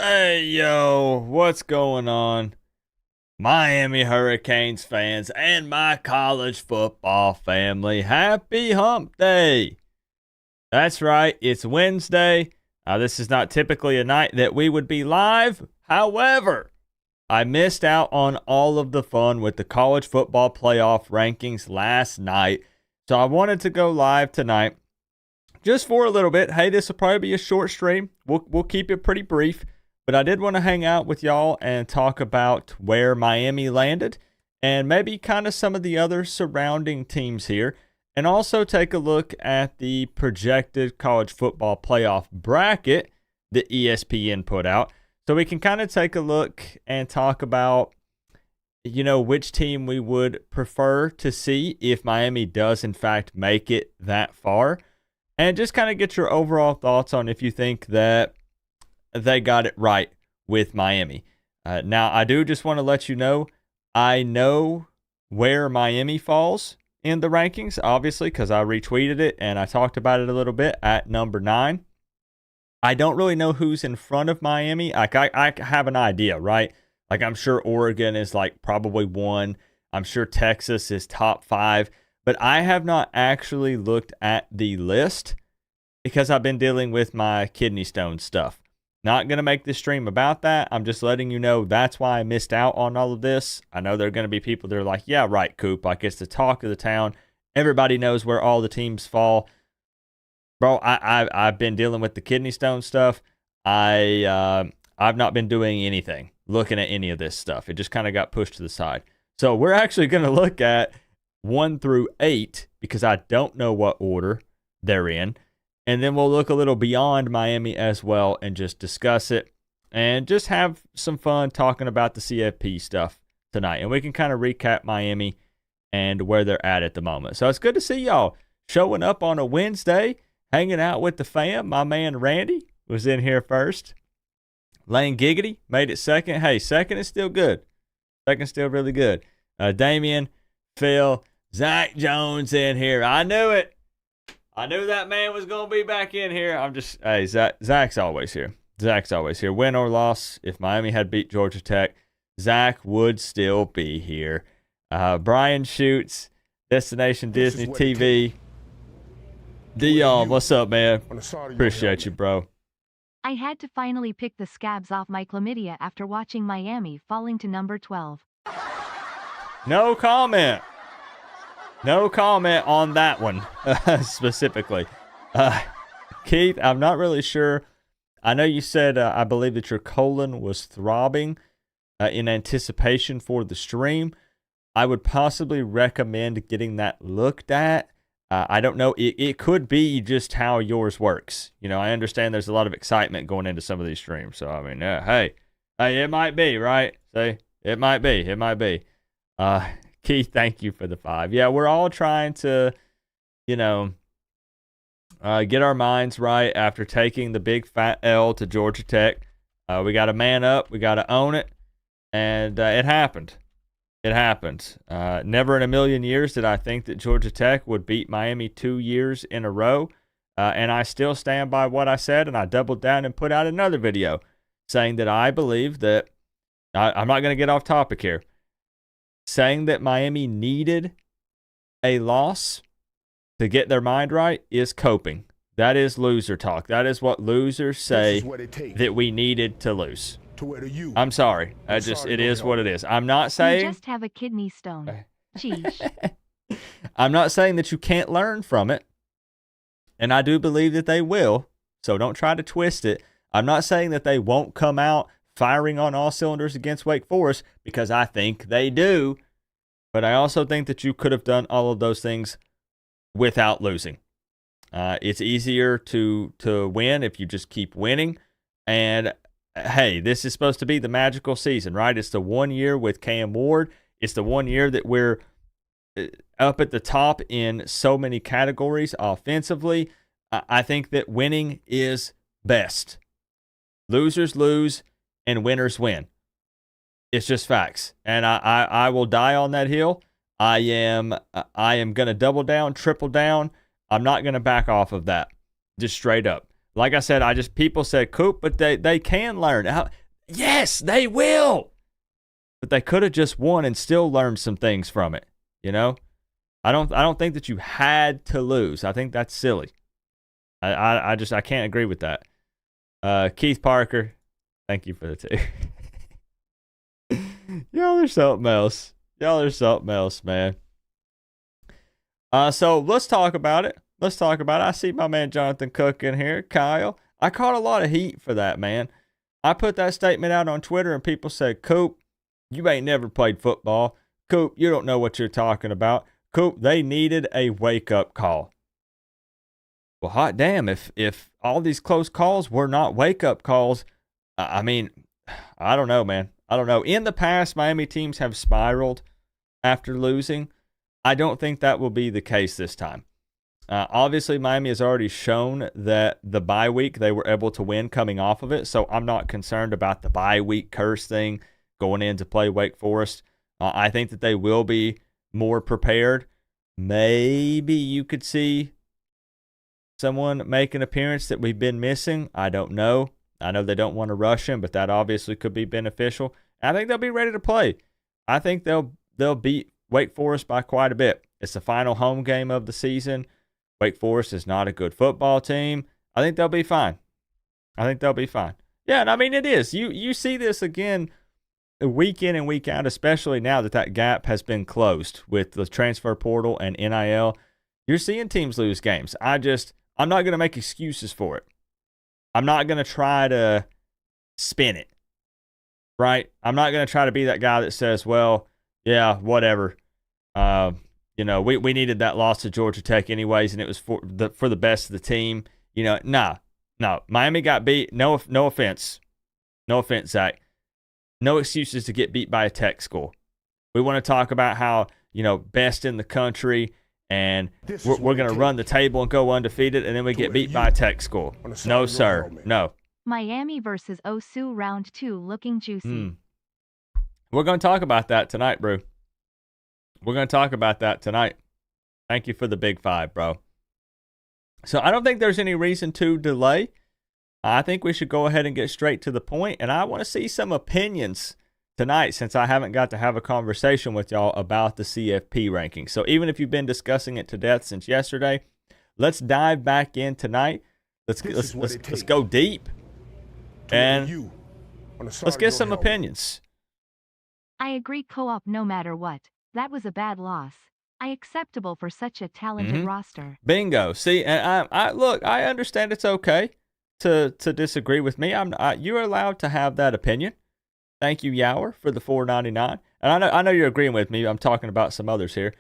Hey, yo, what's going on? Miami Hurricanes fans and my college football family, happy hump day. That's right, it's Wednesday. This is not typically a night that we would be live. However, I missed out on all of the fun with the college football playoff rankings last night. So I wanted to go live tonight just for a little bit. Hey, this will probably be a short stream. We'll keep it pretty brief. But I did want to hang out with y'all and talk about where Miami landed and maybe kind of some of the other surrounding teams here. And also take a look at the projected college football playoff bracket that ESPN put out. So we can kind of take a look and talk about, which team we would prefer to see if Miami does in fact make it that far. And just kind of get your overall thoughts on if you think that they got it right with Miami. Now, I do just want to let you know, I know where Miami falls in the rankings, obviously, because I retweeted it and I talked about it a little bit at number 9. I don't really know who's in front of Miami. I have an idea, right? Like, I'm sure Oregon is like probably 1. I'm sure Texas is top 5. But I have not actually looked at the list because I've been dealing with my kidney stone stuff. Not going to make this stream about that. I'm just letting you know that's why I missed out on all of this. I know there are going to be people that are like, yeah, right, Coop. Like, it's the talk of the town. Everybody knows where all the teams fall. Bro, I've been dealing with the kidney stone stuff. I've not been doing anything, looking at any of this stuff. It just kind of got pushed to the side. So we're actually going to look at 1 through 8 because I don't know what order they're in. And then we'll look a little beyond Miami as well and just discuss it and just have some fun talking about the CFP stuff tonight. And we can kind of recap Miami and where they're at the moment. So it's good to see y'all showing up on a Wednesday, hanging out with the fam. My man Randy was in here first. Lane Giggity made it second. Hey, second is still good. Second's still really good. Damian, Phil, Zach Jones in here. I knew it. I knew that man was going to be back in here. Hey, Zach's always here. Zach's always here. Win or loss, if Miami had beat Georgia Tech, Zach would still be here. Brian Shoots, Destination Disney TV. Dion, what's up, man? Appreciate you, bro. I had to finally pick the scabs off my chlamydia after watching Miami falling to number 12. No comment. No comment on that one specifically. Keith, I'm not really sure. I know you said, I believe that your colon was throbbing in anticipation for the stream. I would possibly recommend getting that looked at. I don't know. It could be just how yours works. I understand there's a lot of excitement going into some of these streams. So, I mean, hey, it might be, right? Say, it might be. Keith, thank you for the 5. Yeah, we're all trying to, get our minds right after taking the big fat L to Georgia Tech. We got to man up. We got to own it. And it happened. It happened. Never in a million years did I think that Georgia Tech would beat Miami 2 years in a row. And I still stand by what I said, and I doubled down and put out another video saying that I believe that, I'm not going to get off topic here, saying that Miami needed a loss to get their mind right is coping. That is loser talk. That is what losers say that we needed to lose. I'm sorry. It is what it is. I'm not saying You just have a kidney stone. Sheesh. I'm not saying that you can't learn from it. And I do believe that they will. So don't try to twist it. I'm not saying that they won't come out firing on all cylinders against Wake Forest, because I think they do. But I also think that you could have done all of those things without losing. It's easier to win if you just keep winning. And hey, this is supposed to be the magical season, right? It's the 1 year with Cam Ward. It's the 1 year that we're up at the top in so many categories offensively. I think that winning is best. Losers lose and winners win. It's just facts. And I will die on that hill. I am going to double down, triple down. I'm not going to back off of that. Just straight up. Like I said, people said Coop, but they can learn. Yes, they will. But they could have just won and still learned some things from it. You know, I don't think that you had to lose. I think that's silly. I can't agree with that. Keith Parker, thank you for the two. Y'all are something else. Y'all are something else, man. So let's talk about it. I see my man Jonathan Cook in here. Kyle, I caught a lot of heat for that, man. I put that statement out on Twitter and people said, Coop, you ain't never played football. Coop, you don't know what you're talking about. Coop, they needed a wake-up call. Well, hot damn, if all these close calls were not wake-up calls, I mean, I don't know, man. I don't know. In the past, Miami teams have spiraled after losing. I don't think that will be the case this time. Obviously, Miami has already shown that the bye week they were able to win coming off of it, so I'm not concerned about the bye week curse thing going in to play Wake Forest. I think that they will be more prepared. Maybe you could see someone make an appearance that we've been missing. I don't know. I know they don't want to rush him, but that obviously could be beneficial. I think they'll be ready to play. I think they'll beat Wake Forest by quite a bit. It's the final home game of the season. Wake Forest is not a good football team. I think they'll be fine. Yeah, and I mean, it is. You see this again week in and week out, especially now that gap has been closed with the transfer portal and NIL. You're seeing teams lose games. I'm not going to make excuses for it. I'm not going to try to spin it, right? I'm not going to try to be that guy that says, well, yeah, whatever. We needed that loss to Georgia Tech anyways, and it was for the best of the team. No. Miami got beat. No offense. No offense, Zach. No excuses to get beat by a Tech school. We want to talk about how, best in the country, and we're going to run the table and go undefeated, and then we get beat by a Tech school. No, sir. No. Miami versus OSU round 2 looking juicy. We're going to talk about that tonight, bro. We're going to talk about that tonight. Thank you for the big 5, bro. So I don't think there's any reason to delay. I think we should go ahead and get straight to the point, and I want to see some opinions tonight since I haven't got to have a conversation with y'all about the CFP ranking. So even if you've been discussing it to death since yesterday, let's dive back in tonight. Let's go deep, and let's get some opinions. I agree, Co-op, no matter what. That was a bad loss. Acceptable for such a talented roster. Bingo. See, and I understand it's okay to disagree with me. You're allowed to have that opinion. Thank you, Yower, for the $4.99. And I know you're agreeing with me. I'm talking about some others here.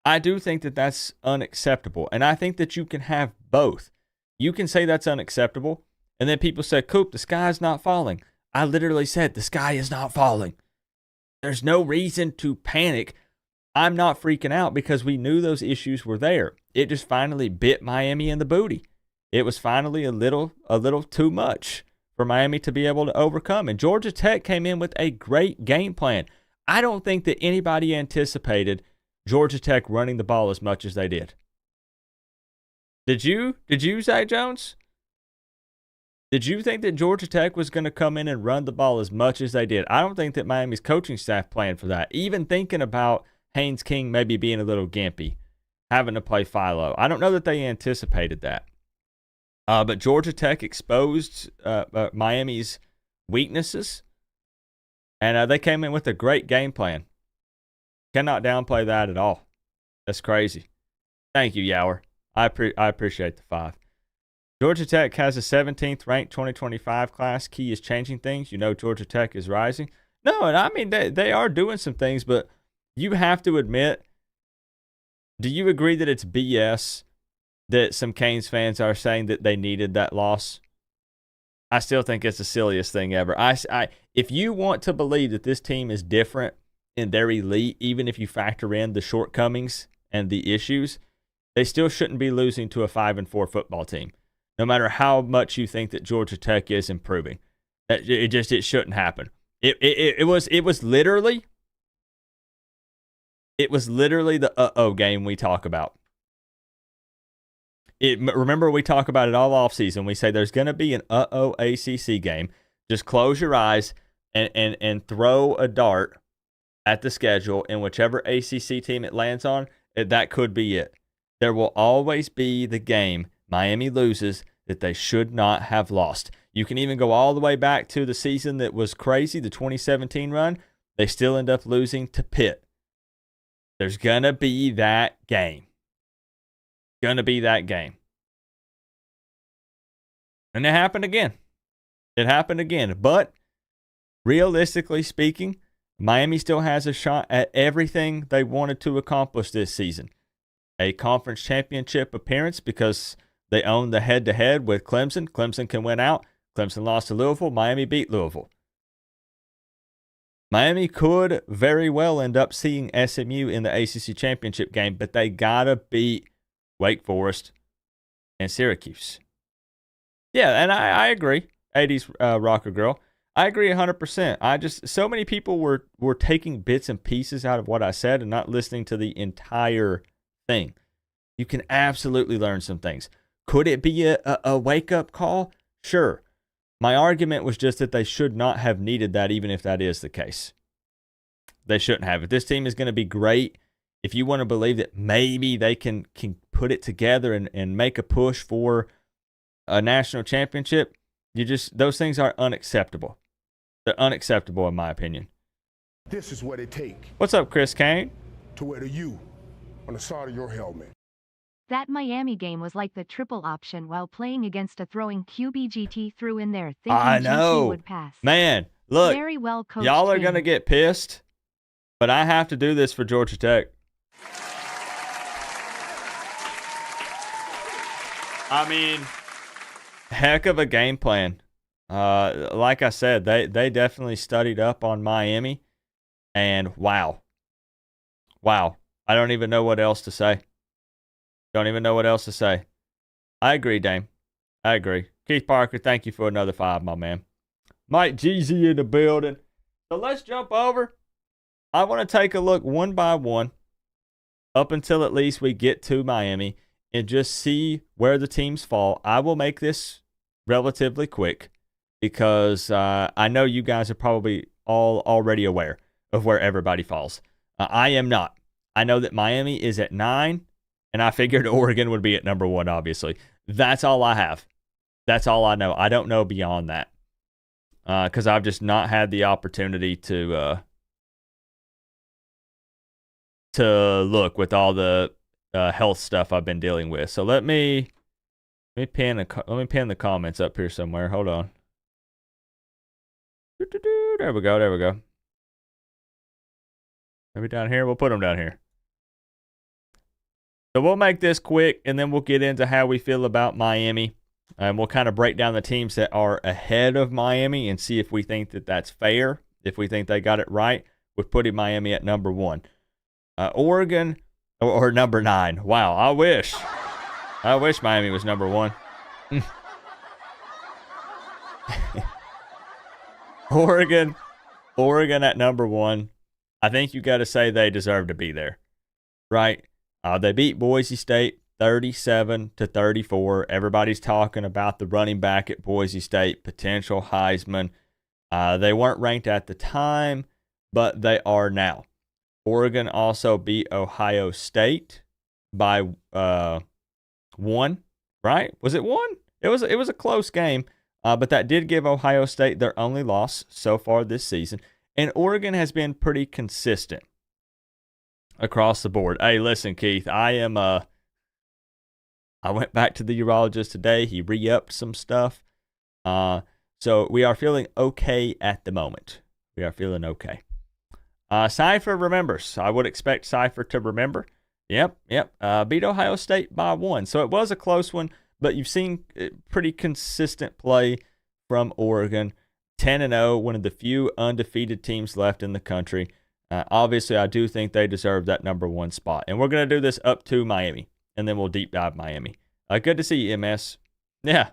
I do think that that's unacceptable, and I think that you can have both. You can say that's unacceptable, and then people say, Coop, the sky is not falling. I literally said the sky is not falling. There's no reason to panic. I'm not freaking out because we knew those issues were there. It just finally bit Miami in the booty. It was finally a little too much for Miami to be able to overcome. And Georgia Tech came in with a great game plan. I don't think that anybody anticipated Georgia Tech running the ball as much as they did. Did you, Zach Jones? Did you think that Georgia Tech was going to come in and run the ball as much as they did? I don't think that Miami's coaching staff planned for that. Even thinking about Haynes King maybe being a little gimpy, having to play Philo. I don't know that they anticipated that. But Georgia Tech exposed Miami's weaknesses, and they came in with a great game plan. Cannot downplay that at all. That's crazy. Thank you, Yower. I appreciate the 5. Georgia Tech has a 17th ranked 2025 class. Key is changing things. Georgia Tech is rising. No, and I mean, they are doing some things, but you have to admit, do you agree that it's BS that some Canes fans are saying that they needed that loss? I still think it's the silliest thing ever. If you want to believe that this team is different and they're elite, even if you factor in the shortcomings and the issues, they still shouldn't be losing to a 5-4 football team, no matter how much you think that Georgia Tech is improving. It shouldn't happen. It was literally the game we talk about. Remember, we talk about it all offseason. We say there's going to be an ACC game. Just close your eyes, and throw a dart at the schedule, and whichever ACC team it lands on, that could be it. There will always be the game Miami loses that they should not have lost. You can even go all the way back to the season that was crazy, the 2017 run. They still end up losing to Pitt. There's going to be that game. Going to be that game. And it happened again. It happened again. But realistically speaking, Miami still has a shot at everything they wanted to accomplish this season. A conference championship appearance because they own the head-to-head with Clemson. Clemson can win out. Clemson lost to Louisville. Miami beat Louisville. Miami could very well end up seeing SMU in the ACC championship game, but they got to beat Wake Forest and Syracuse. Yeah, and I agree. 80s rocker girl. I agree 100%. So many people were taking bits and pieces out of what I said and not listening to the entire thing. You can absolutely learn some things. Could it be a wake-up call? Sure. My argument was just that they should not have needed that, even if that is the case. They shouldn't have. If this team is going to be great, if you want to believe that maybe they can put it together and make a push for a national championship, those things are unacceptable. They're unacceptable in my opinion. This is what it takes. What's up, Chris Kane? To wear the U on the side of your helmet. That Miami game was like the triple option while playing against a throwing QB. GT threw in there thinking I know. GT would pass. Man, look, very well coached. Y'all are going to get pissed, but I have to do this for Georgia Tech. I mean, heck of a game plan. Like I said, they definitely studied up on Miami, and wow. I don't even know what else to say. I agree, Dame. I agree. Keith Parker, thank you for another 5, my man. Mike Jeezy in the building. So let's jump over. I want to take a look one by one up until at least we get to Miami and just see where the teams fall. I will make this relatively quick because I know you guys are probably all already aware of where everybody falls. I am not. I know that Miami is at 9. And I figured Oregon would be at number 1, obviously. That's all I have. That's all I know. I don't know beyond that. Because I've just not had the opportunity to look with all the health stuff I've been dealing with. So let me pin the comments up here somewhere. Hold on. There we go. Maybe down here. We'll put them down here. So we'll make this quick, and then we'll get into how we feel about Miami. And we'll kind of break down the teams that are ahead of Miami and see if we think that that's fair, if we think they got it right with putting Miami at number 1. Oregon, or number 9. Wow, I wish Miami was number 1. Oregon at number 1. I think you got to say they deserve to be there, right? They beat Boise State 37-34. Everybody's talking about the running back at Boise State, potential Heisman. They weren't ranked at the time, but they are now. Oregon also beat Ohio State by 1, right? Was it 1? It was a close game, but that did give Ohio State their only loss so far this season. And Oregon has been pretty consistent across the board. Hey, listen, Keith, I went back to the urologist today. He re-upped some stuff. So we are feeling okay at the moment. We are feeling okay. Cypher remembers. I would expect Cypher to remember. Yep. Beat Ohio State by 1. So it was a close one, but you've seen pretty consistent play from Oregon. 10-0, one of the few undefeated teams left in the country. Obviously, I do think they deserve that number 1 spot. And we're going to do this up to Miami, and then we'll deep dive Miami. Good to see you, MS. Yeah.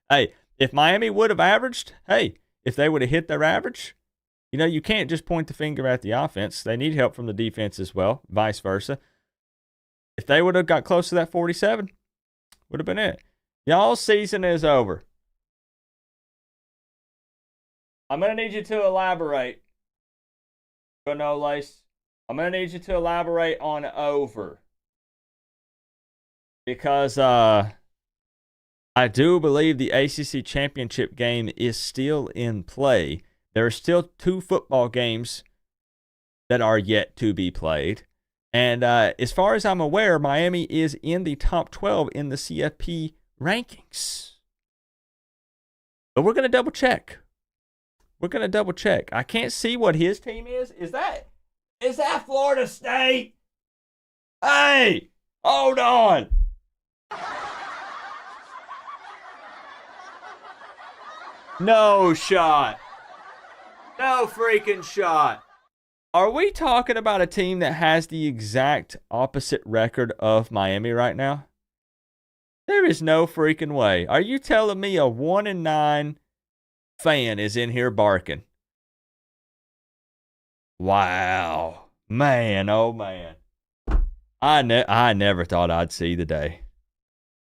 Hey, if Miami would have averaged, if they would have hit their average, you can't just point the finger at the offense. They need help from the defense as well, vice versa. If they would have got close to that 47, would have been it. Y'all's season is over. I'm going to need you to elaborate. No lace. I'm going to need you to elaborate on over. Because I do believe the ACC championship game is still in play. There are still 2 football games that are yet to be played. And as far as I'm aware, Miami is in the top 12 in the CFP rankings. But we're going to double check. I can't see what his team is. Is that Florida State? Hey, hold on. No shot. No freaking shot. Are we talking about a team that has the exact opposite record of Miami right now? There is no freaking way. Are you telling me a 1-9 fan is in here barking? Wow. Man, oh man. I never thought I'd see the day.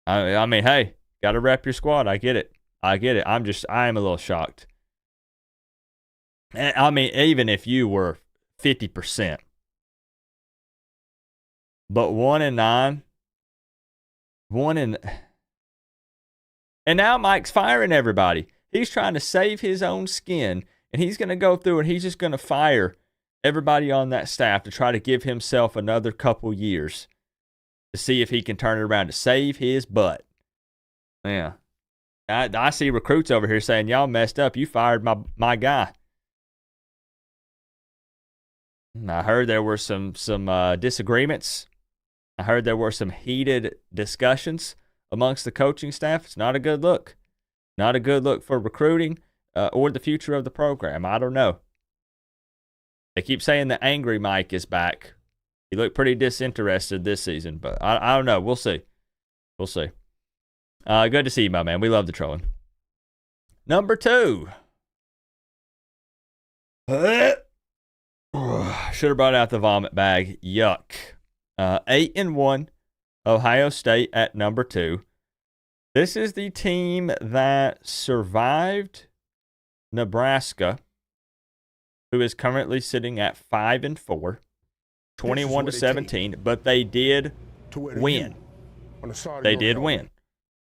I mean, hey, got to rep your squad. I get it. I am a little shocked. I mean, even if you were 50%. But 1-9. And now Mike's firing everybody. He's trying to save his own skin, and he's going to go through and he's just going to fire everybody on that staff to try to give himself another couple years to see if he can turn it around to save his butt. Yeah. I see recruits over here saying, y'all messed up. You fired my guy. I heard there were some disagreements. I heard there were some heated discussions amongst the coaching staff. It's not a good look. Not a good look for recruiting or the future of the program. I don't know. They keep saying the angry Mike is back. He looked pretty disinterested this season, but I don't know. We'll see. We'll see. Good to see you, my man. We love the trolling. Number 2. Should have brought out the vomit bag. Yuck. 8-1, Ohio State at number 2. This is the team that survived Nebraska, who is currently sitting at 5-4, 21-17, but they did win. They did win.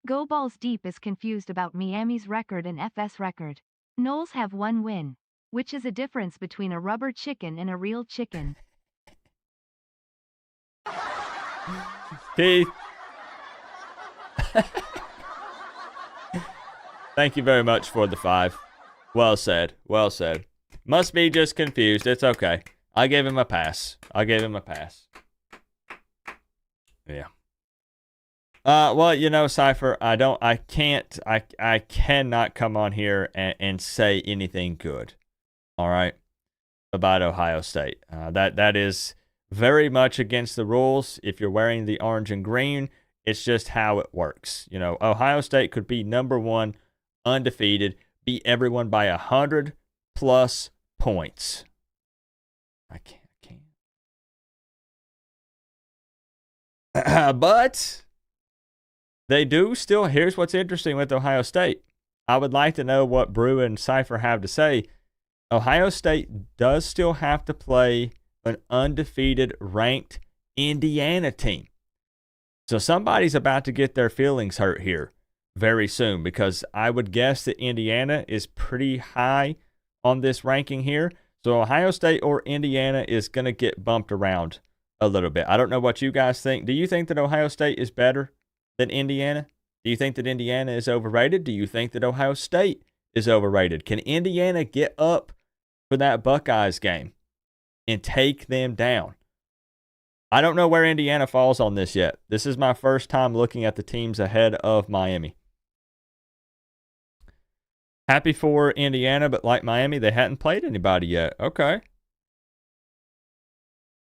Go Balls Deep is confused about Miami's record and FS record. Noles have 1 win, which is a difference between a rubber chicken and a real chicken. Keith. Thank you very much for the 5. Well said. Well said. Must be just confused. It's okay. I gave him a pass. Yeah. Well, you know, Cypher, I cannot come on here and say anything good. All right. About Ohio State. That is very much against the rules. If you're wearing the orange and green, it's just how it works. You know, Ohio State could be number 1, undefeated, beat everyone by 100+ points. I can't. But they do still. Here's what's interesting with Ohio State. I would like to know what Brew and Cypher have to say. Ohio State does still have to play an undefeated ranked Indiana team. So somebody's about to get their feelings hurt here very soon, because I would guess that Indiana is pretty high on this ranking here. So Ohio State or Indiana is going to get bumped around a little bit. I don't know what you guys think. Do you think that Ohio State is better than Indiana? Do you think that Indiana is overrated? Do you think that Ohio State is overrated? Can Indiana get up for that Buckeyes game and take them down? I don't know where Indiana falls on this yet. This is my first time looking at the teams ahead of Miami. Happy for Indiana, but like Miami, they hadn't played anybody yet. Okay.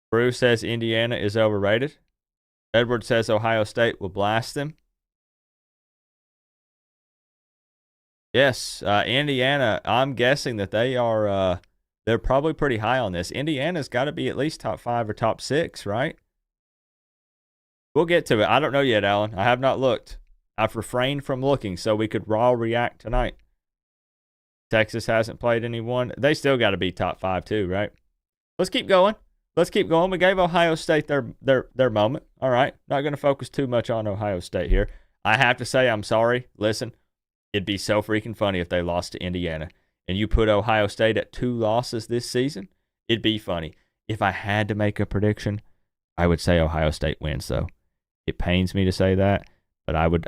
Bruce says Indiana is overrated. Edward says Ohio State will blast them. Yes, Indiana, I'm guessing that they're probably pretty high on this. Indiana's got to be at least top 5 or top 6, right? We'll get to it. I don't know yet, Alan. I have not looked. I've refrained from looking so we could raw react tonight. Texas hasn't played anyone. They still got to be top 5 too, right? Let's keep going. Let's keep going. We gave Ohio State their moment. All right. Not going to focus too much on Ohio State here. I have to say I'm sorry. Listen, it'd be so freaking funny if they lost to Indiana. And you put Ohio State at 2 losses this season, it'd be funny. If I had to make a prediction, I would say Ohio State wins, though. It pains me to say that, but I would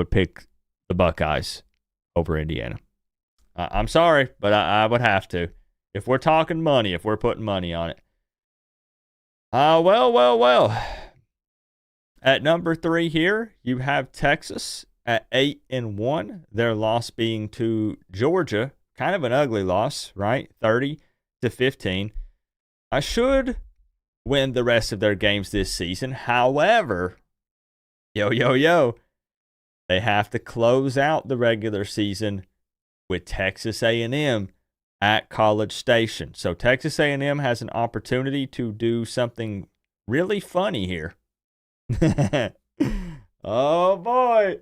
pick the Buckeyes over Indiana. I'm sorry, but I would have to. If we're talking money, if we're putting money on it. Well. At number 3 here, you have Texas at 8-1. Their loss being to Georgia. Kind of an ugly loss, right? 30-15. I should win the rest of their games this season. However, they have to close out the regular season with Texas A&M at College Station. So Texas A&M has an opportunity to do something really funny here. Oh boy.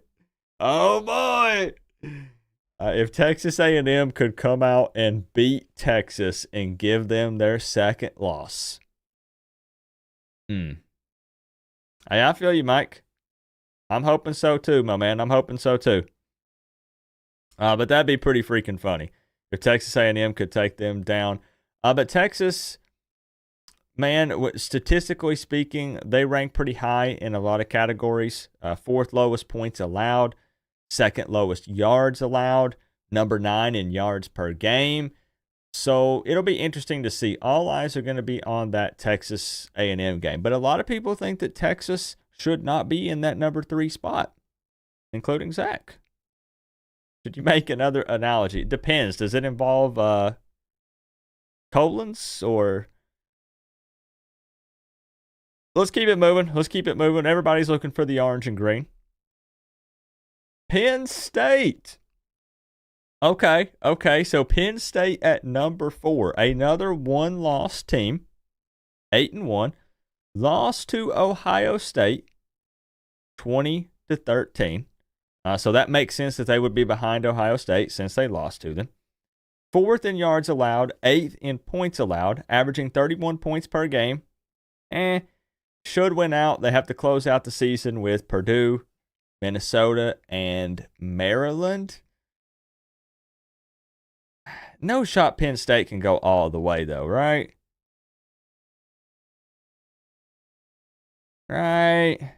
If Texas A&M could come out and beat Texas and give them their second loss. Hey, I feel you, Mike. I'm hoping so too, my man. I'm hoping so too. But that'd be pretty freaking funny if Texas A&M could take them down. But Texas, man, statistically speaking, they rank pretty high in a lot of categories. 4th lowest points allowed, 2nd lowest yards allowed, number 9 in yards per game. So it'll be interesting to see. All eyes are going to be on that Texas A&M game. But a lot of people think that Texas should not be in that number 3 spot, including Zach. Should you make another analogy? It depends. Does it involve colons or... Let's keep it moving. Everybody's looking for the orange and green. Penn State. Okay. So Penn State at number 4. Another one-loss team. 8-1. Lost to Ohio State. 20-13. So that makes sense that they would be behind Ohio State since they lost to them. 4th in yards allowed. 8th in points allowed. Averaging 31 points per game. Should win out. They have to close out the season with Purdue, Minnesota, and Maryland. No shot Penn State can go all the way, though, right? Right.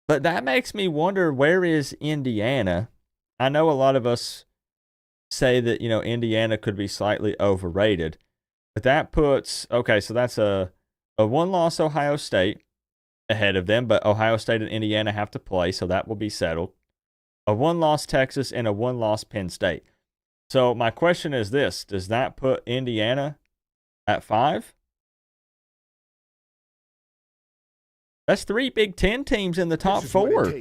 But that makes me wonder, where is Indiana? I know a lot of us say that, Indiana could be slightly overrated. But that puts, so that's a one-loss Ohio State ahead of them, but Ohio State and Indiana have to play, so that will be settled. A one-loss Texas and a one-loss Penn State. So my question is this: does that put Indiana at 5? That's 3 Big Ten teams in the top 4.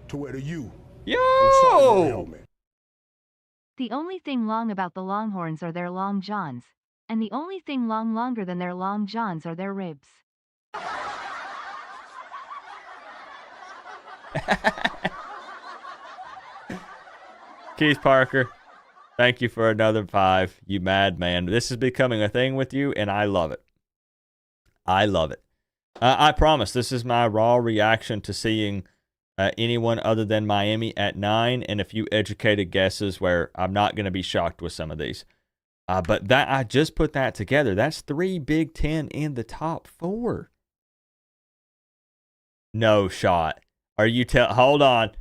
To wear the U. Yo! The only thing long about the Longhorns are their long johns. And the only thing longer than their long johns are their ribs. Keith Parker, thank you for another 5, you madman. This is becoming a thing with you, and I love it. I promise this is my raw reaction to seeing anyone other than Miami at 9 and a few educated guesses where I'm not going to be shocked with some of these. But that I just put that together. That's 3 Big Ten in the top 4. No shot. Are you Hold on.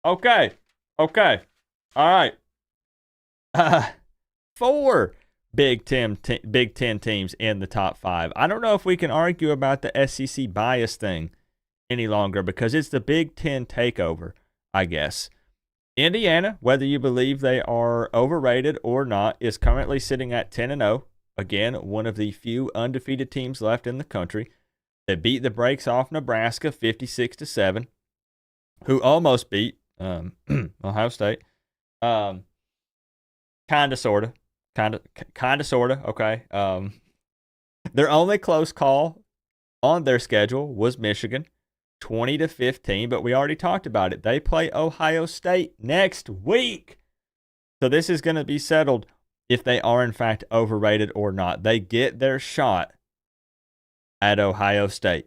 Okay. All right. 4 Big Ten teams in the top 5. I don't know if we can argue about the SEC bias thing any longer because it's the Big Ten takeover, I guess. Indiana, whether you believe they are overrated or not, is currently sitting at 10-0. Again, one of the few undefeated teams left in the country. They beat the brakes off Nebraska 56-7. who almost beat Ohio State. Kind of, sort of. Kind of, sort of. Okay. Their only close call on their schedule was Michigan, 20-15, but we already talked about it. They play Ohio State next week. So this is going to be settled if they are in fact overrated or not. They get their shot at Ohio State.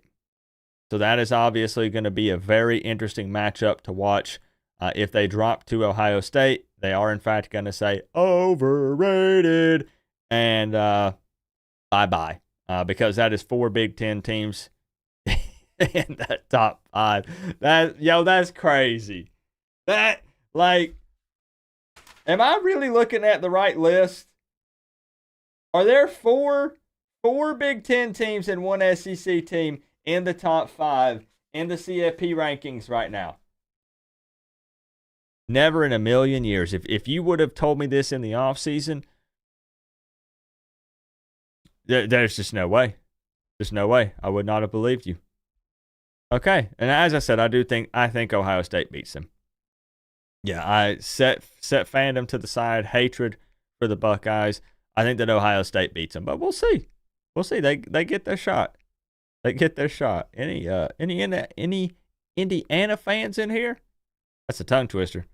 So that is obviously going to be a very interesting matchup to watch. If they drop to Ohio State, they are in fact going to say overrated and bye-bye. Because that is 4 Big Ten teams in that top 5. That's crazy. Am I really looking at the right list? Are there four Big Ten teams and 1 SEC team in the top 5 in the CFP rankings right now? Never in a million years. If you would have told me this in the offseason, there's just no way. There's no way. I would not have believed you. Okay. And as I said, I think Ohio State beats them. Yeah, I set fandom to the side, hatred for the Buckeyes. I think that Ohio State beats them, but we'll see. We'll see. They get their shot. They get their shot. Any Indiana fans in here? That's a tongue twister.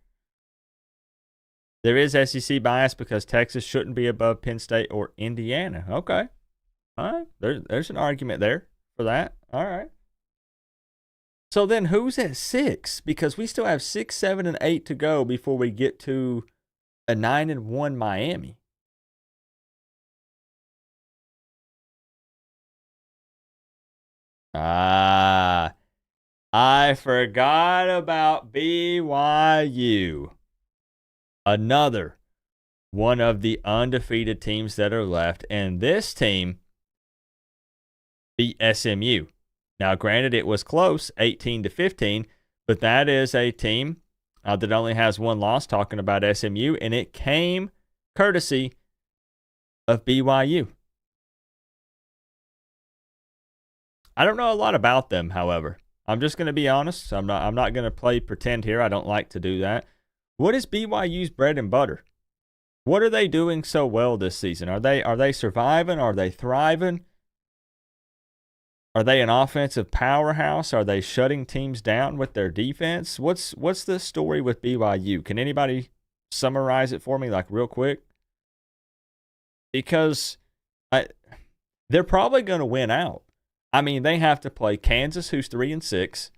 There is SEC bias because Texas shouldn't be above Penn State or Indiana. Okay. All right. There's an argument there for that. All right. So then who's at 6? Because we still have 6, 7, and 8 to go before we get to a 9-1 Miami. I forgot about BYU. Another one of the undefeated teams that are left. And this team beat SMU. Now, granted, it was close, 18-15, but that is a team that only has 1 loss, talking about SMU, and it came courtesy of BYU. I don't know a lot about them, however. I'm just going to be honest. I'm not going to play pretend here. I don't like to do that. What is BYU's bread and butter? What are they doing so well this season? Are they surviving? Are they thriving? Are they an offensive powerhouse? Are they shutting teams down with their defense? What's the story with BYU? Can anybody summarize it for me, like, real quick? Because they're probably going to win out. I mean, they have to play Kansas, who's 3-6,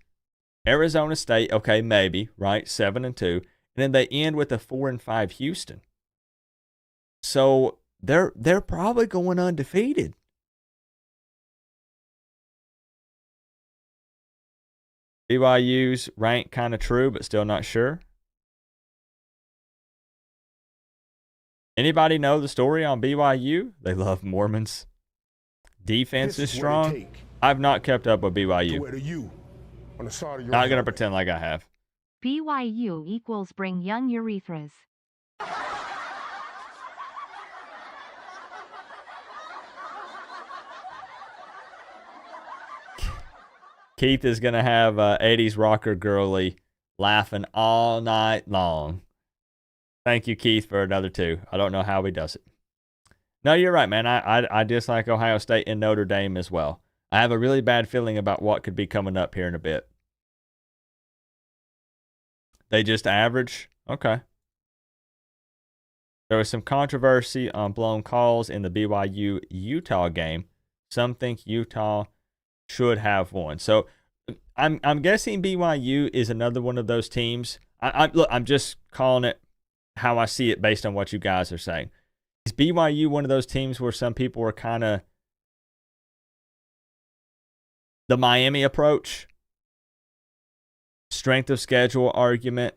Arizona State, okay, maybe, right, 7-2, and then they end with a 4-5 Houston. So they're probably going undefeated. BYU's rank kind of true, but still not sure. Anybody know the story on BYU? They love Mormons. Defense is strong. I've not kept up with BYU. Not going to pretend like I have. BYU equals bring young urethras. Keith is going to have 80s rocker girly laughing all night long. Thank you, Keith, for another 2. I don't know how he does it. No, you're right, man. I dislike Ohio State and Notre Dame as well. I have a really bad feeling about what could be coming up here in a bit. They just average? Okay. There was some controversy on blown calls in the BYU-Utah game. Some think Utah should have won. So I'm guessing BYU is another one of those teams. Look, I'm just calling it how I see it based on what you guys are saying. Is BYU one of those teams where some people were kind of the Miami approach, strength of schedule argument,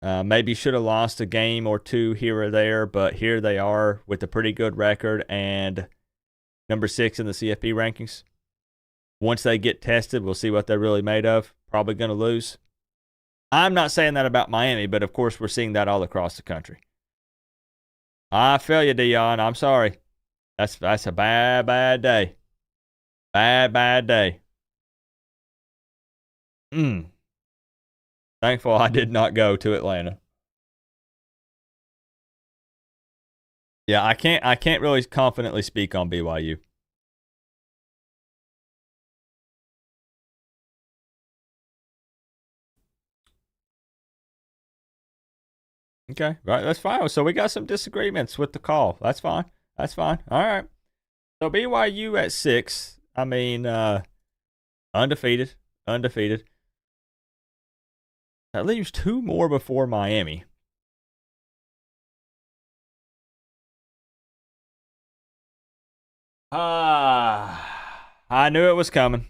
maybe should have lost a game or 2 here or there, but here they are with a pretty good record and number 6 in the CFP rankings. Once they get tested, we'll see what they're really made of. Probably going to lose. I'm not saying that about Miami, but of course we're seeing that all across the country. I feel you, Dion. I'm sorry. That's a bad day. Bad day. Thankful I did not go to Atlanta. Yeah, I can't really confidently speak on BYU. Okay, right, that's fine. So we got some disagreements with the call. That's fine. That's fine. All right. So BYU at 6. I mean, undefeated, undefeated. That leaves 2 more before Miami. I knew it was coming.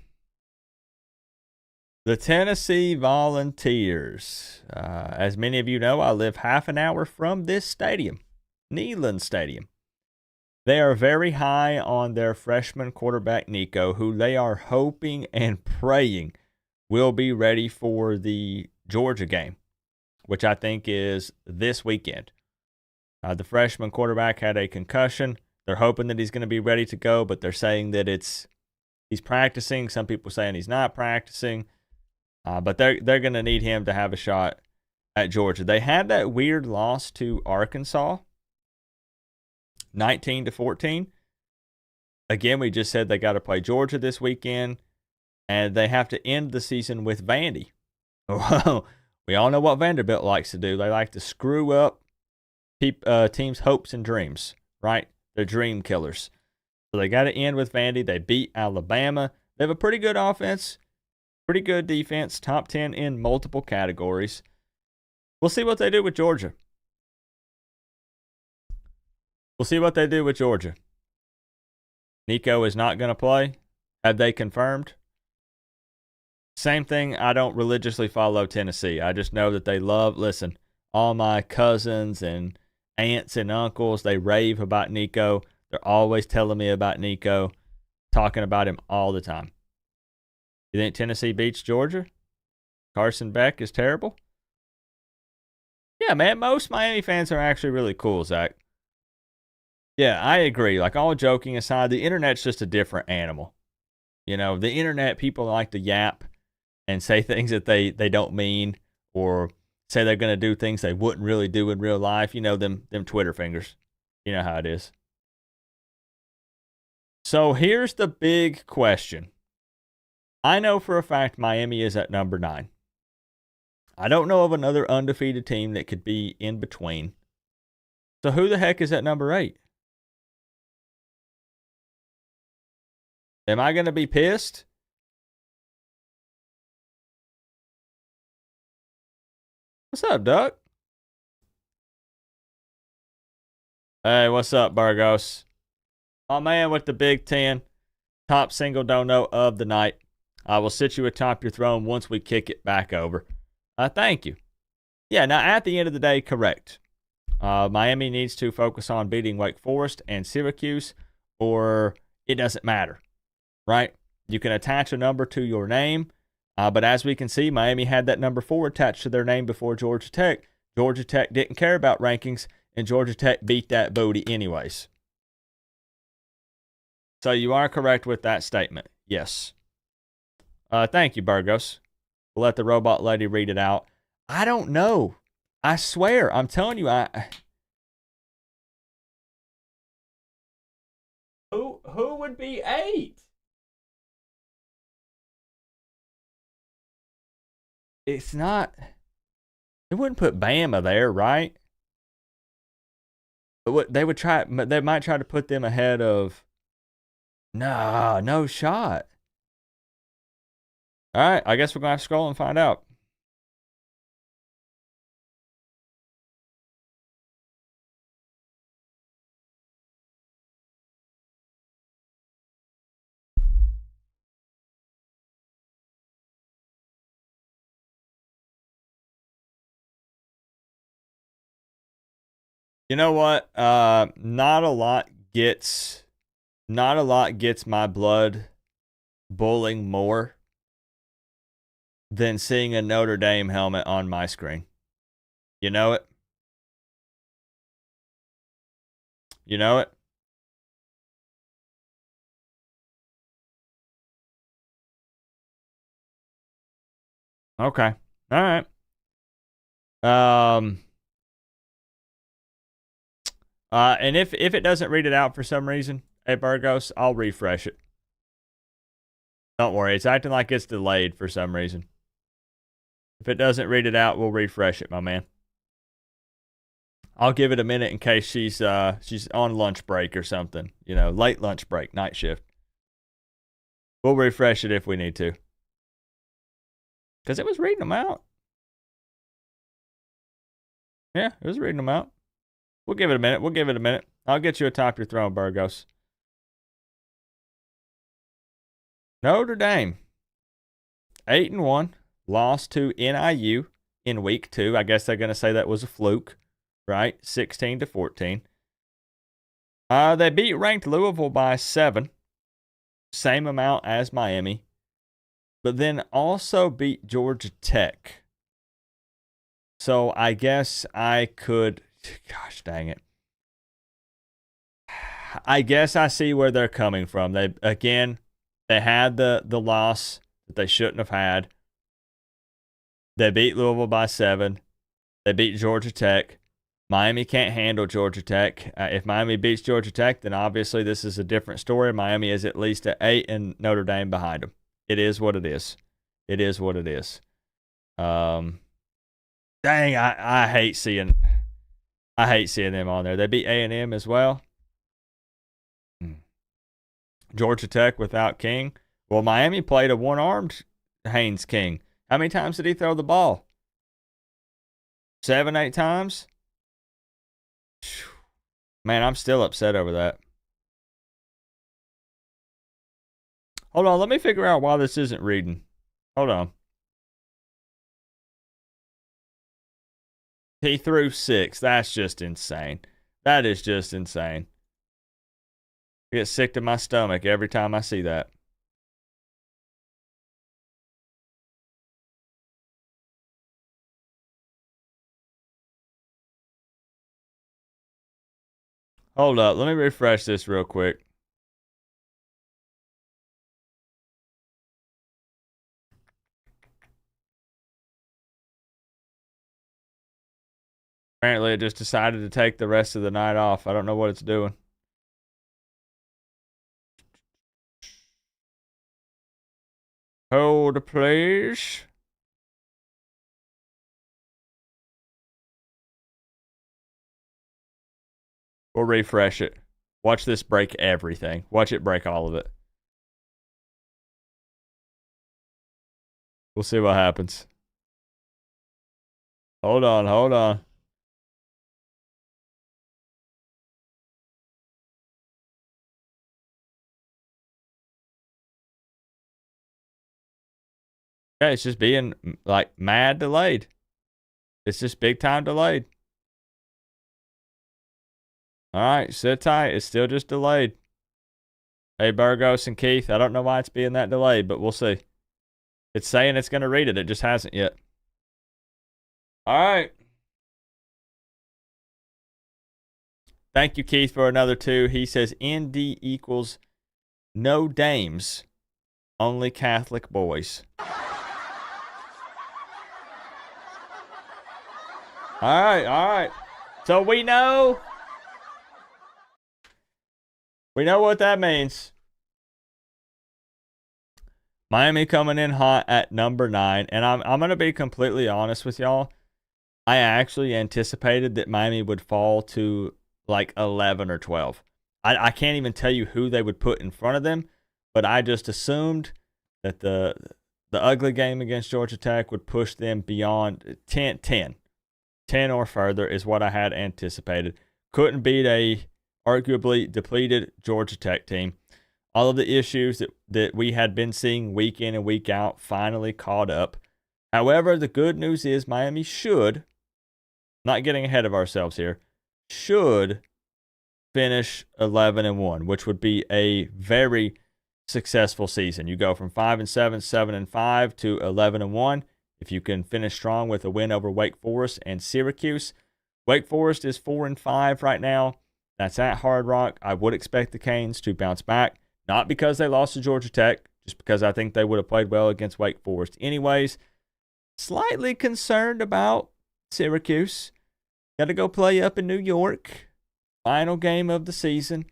The Tennessee Volunteers. As many of you know, I live half an hour from this stadium, Neyland Stadium. They are very high on their freshman quarterback, Nico, who they are hoping and praying will be ready for the Georgia game, which I think is this weekend. The freshman quarterback had a concussion. They're hoping that he's going to be ready to go, but they're saying that he's practicing. Some people saying he's not practicing. But they're going to need him to have a shot at Georgia. They had that weird loss to Arkansas, 19-14. Again, we just said they got to play Georgia this weekend, and they have to end the season with Vandy. Well, we all know what Vanderbilt likes to do. They like to screw up teams' hopes and dreams, right? They're dream killers. So they got to end with Vandy. They beat Alabama. They have a pretty good offense. Pretty good defense, top 10 in multiple categories. We'll see what they do with Georgia. Nico is not going to play. Have they confirmed? Same thing. I don't religiously follow Tennessee. I just know that they listen, all my cousins and aunts and uncles, they rave about Nico. They're always telling me about Nico, talking about him all the time. You think Tennessee beats Georgia? Carson Beck is terrible? Yeah, man, most Miami fans are actually really cool, Zach. Yeah, I agree. Like, all joking aside, the internet's just a different animal. You know, the internet, people like to yap and say things that they don't mean, or say they're going to do things they wouldn't really do in real life. You know, them Twitter fingers. You know how it is. So here's the big question. I know for a fact Miami is at number 9. I don't know of another undefeated team that could be in between. So who the heck is at number 8? Am I going to be pissed? What's up, Duck? Hey, what's up, Burgos? My man with the Big Ten, top single dono of the night. I will sit you atop your throne once we kick it back over. Thank you. Yeah, now at the end of the day, correct. Miami needs to focus on beating Wake Forest and Syracuse, or it doesn't matter, right? You can attach a number to your name, but as we can see, Miami had that number 4 attached to their name before Georgia Tech. Georgia Tech didn't care about rankings, and Georgia Tech beat that booty anyways. So you are correct with that statement. Yes. Thank you, Burgos. We'll let the robot lady read it out. I don't know. I swear. I'm telling you. Who would be 8? It's not. They wouldn't put Bama there, right? But they would try. They might try to put them ahead of. Nah, no shot. All right, I guess we're going to have to scroll and find out. You know what? Not a lot gets my blood boiling more than seeing a Notre Dame helmet on my screen. You know it? You know it? Okay. All right. And if it doesn't read it out for some reason, hey Burgos, I'll refresh it. Don't worry, it's acting like it's delayed for some reason. If it doesn't read it out, we'll refresh it, my man. I'll give it a minute in case she's on lunch break or something. You know, late lunch break, night shift. We'll refresh it if we need to. Because it was reading them out. Yeah, it was reading them out. We'll give it a minute. I'll get you atop your throne, Burgos. Notre Dame, 8-1, lost to NIU in week 2. I guess they're going to say that was a fluke, right? 16-14. They beat ranked Louisville by 7, same amount as Miami, but then also beat Georgia Tech. So I guess I could, gosh dang it. I guess I see where they're coming from. They had the loss that they shouldn't have had. They beat Louisville by 7. They beat Georgia Tech. Miami can't handle Georgia Tech. If Miami beats Georgia Tech, then obviously this is a different story. Miami is at least at 8 and Notre Dame behind them. It is what it is. It is what it is. Dang, I hate seeing them on there. They beat A&M as well. Georgia Tech without King. Well, Miami played a one-armed Haynes King. How many times did he throw the ball? 7, 8 times? Man, I'm still upset over that. Hold on, let me figure out why this isn't reading. Hold on. He threw 6. That's just insane. That is just insane. I get sick to my stomach every time I see that. Hold up. Let me refresh this real quick. Apparently, it just decided to take the rest of the night off. I don't know what it's doing. Hold, please. We'll refresh it. Watch this break everything. Watch it break all of it. We'll see what happens. Hold on, hold on. Yeah, it's just being like mad delayed. It's just big time delayed. All right, sit tight. It's still just delayed. Hey, Burgos and Keith, I don't know why it's being that delayed, but we'll see. It's saying it's going to read it. It just hasn't yet. All right. Thank you, Keith, for another 2. He says ND equals no dames, only Catholic boys. All right. So we know what that means. Miami coming in hot at number 9, and I'm going to be completely honest with y'all. I actually anticipated that Miami would fall to like 11 or 12. I can't even tell you who they would put in front of them, but I just assumed that the ugly game against Georgia Tech would push them beyond 10 or further is what I had anticipated. Couldn't beat a arguably depleted Georgia Tech team. All of the issues that we had been seeing week in and week out finally caught up. However, the good news is Miami should, not getting ahead of ourselves here, should finish 11-1, which would be a very successful season. You go from 5-7, 7-5 to 11-1. If you can finish strong with a win over Wake Forest and Syracuse. Wake Forest is 4-5 right now. That's at Hard Rock. I would expect the Canes to bounce back. Not because they lost to Georgia Tech, just because I think they would have played well against Wake Forest. Anyways, slightly concerned about Syracuse. Got to go play up in New York. Final game of the season.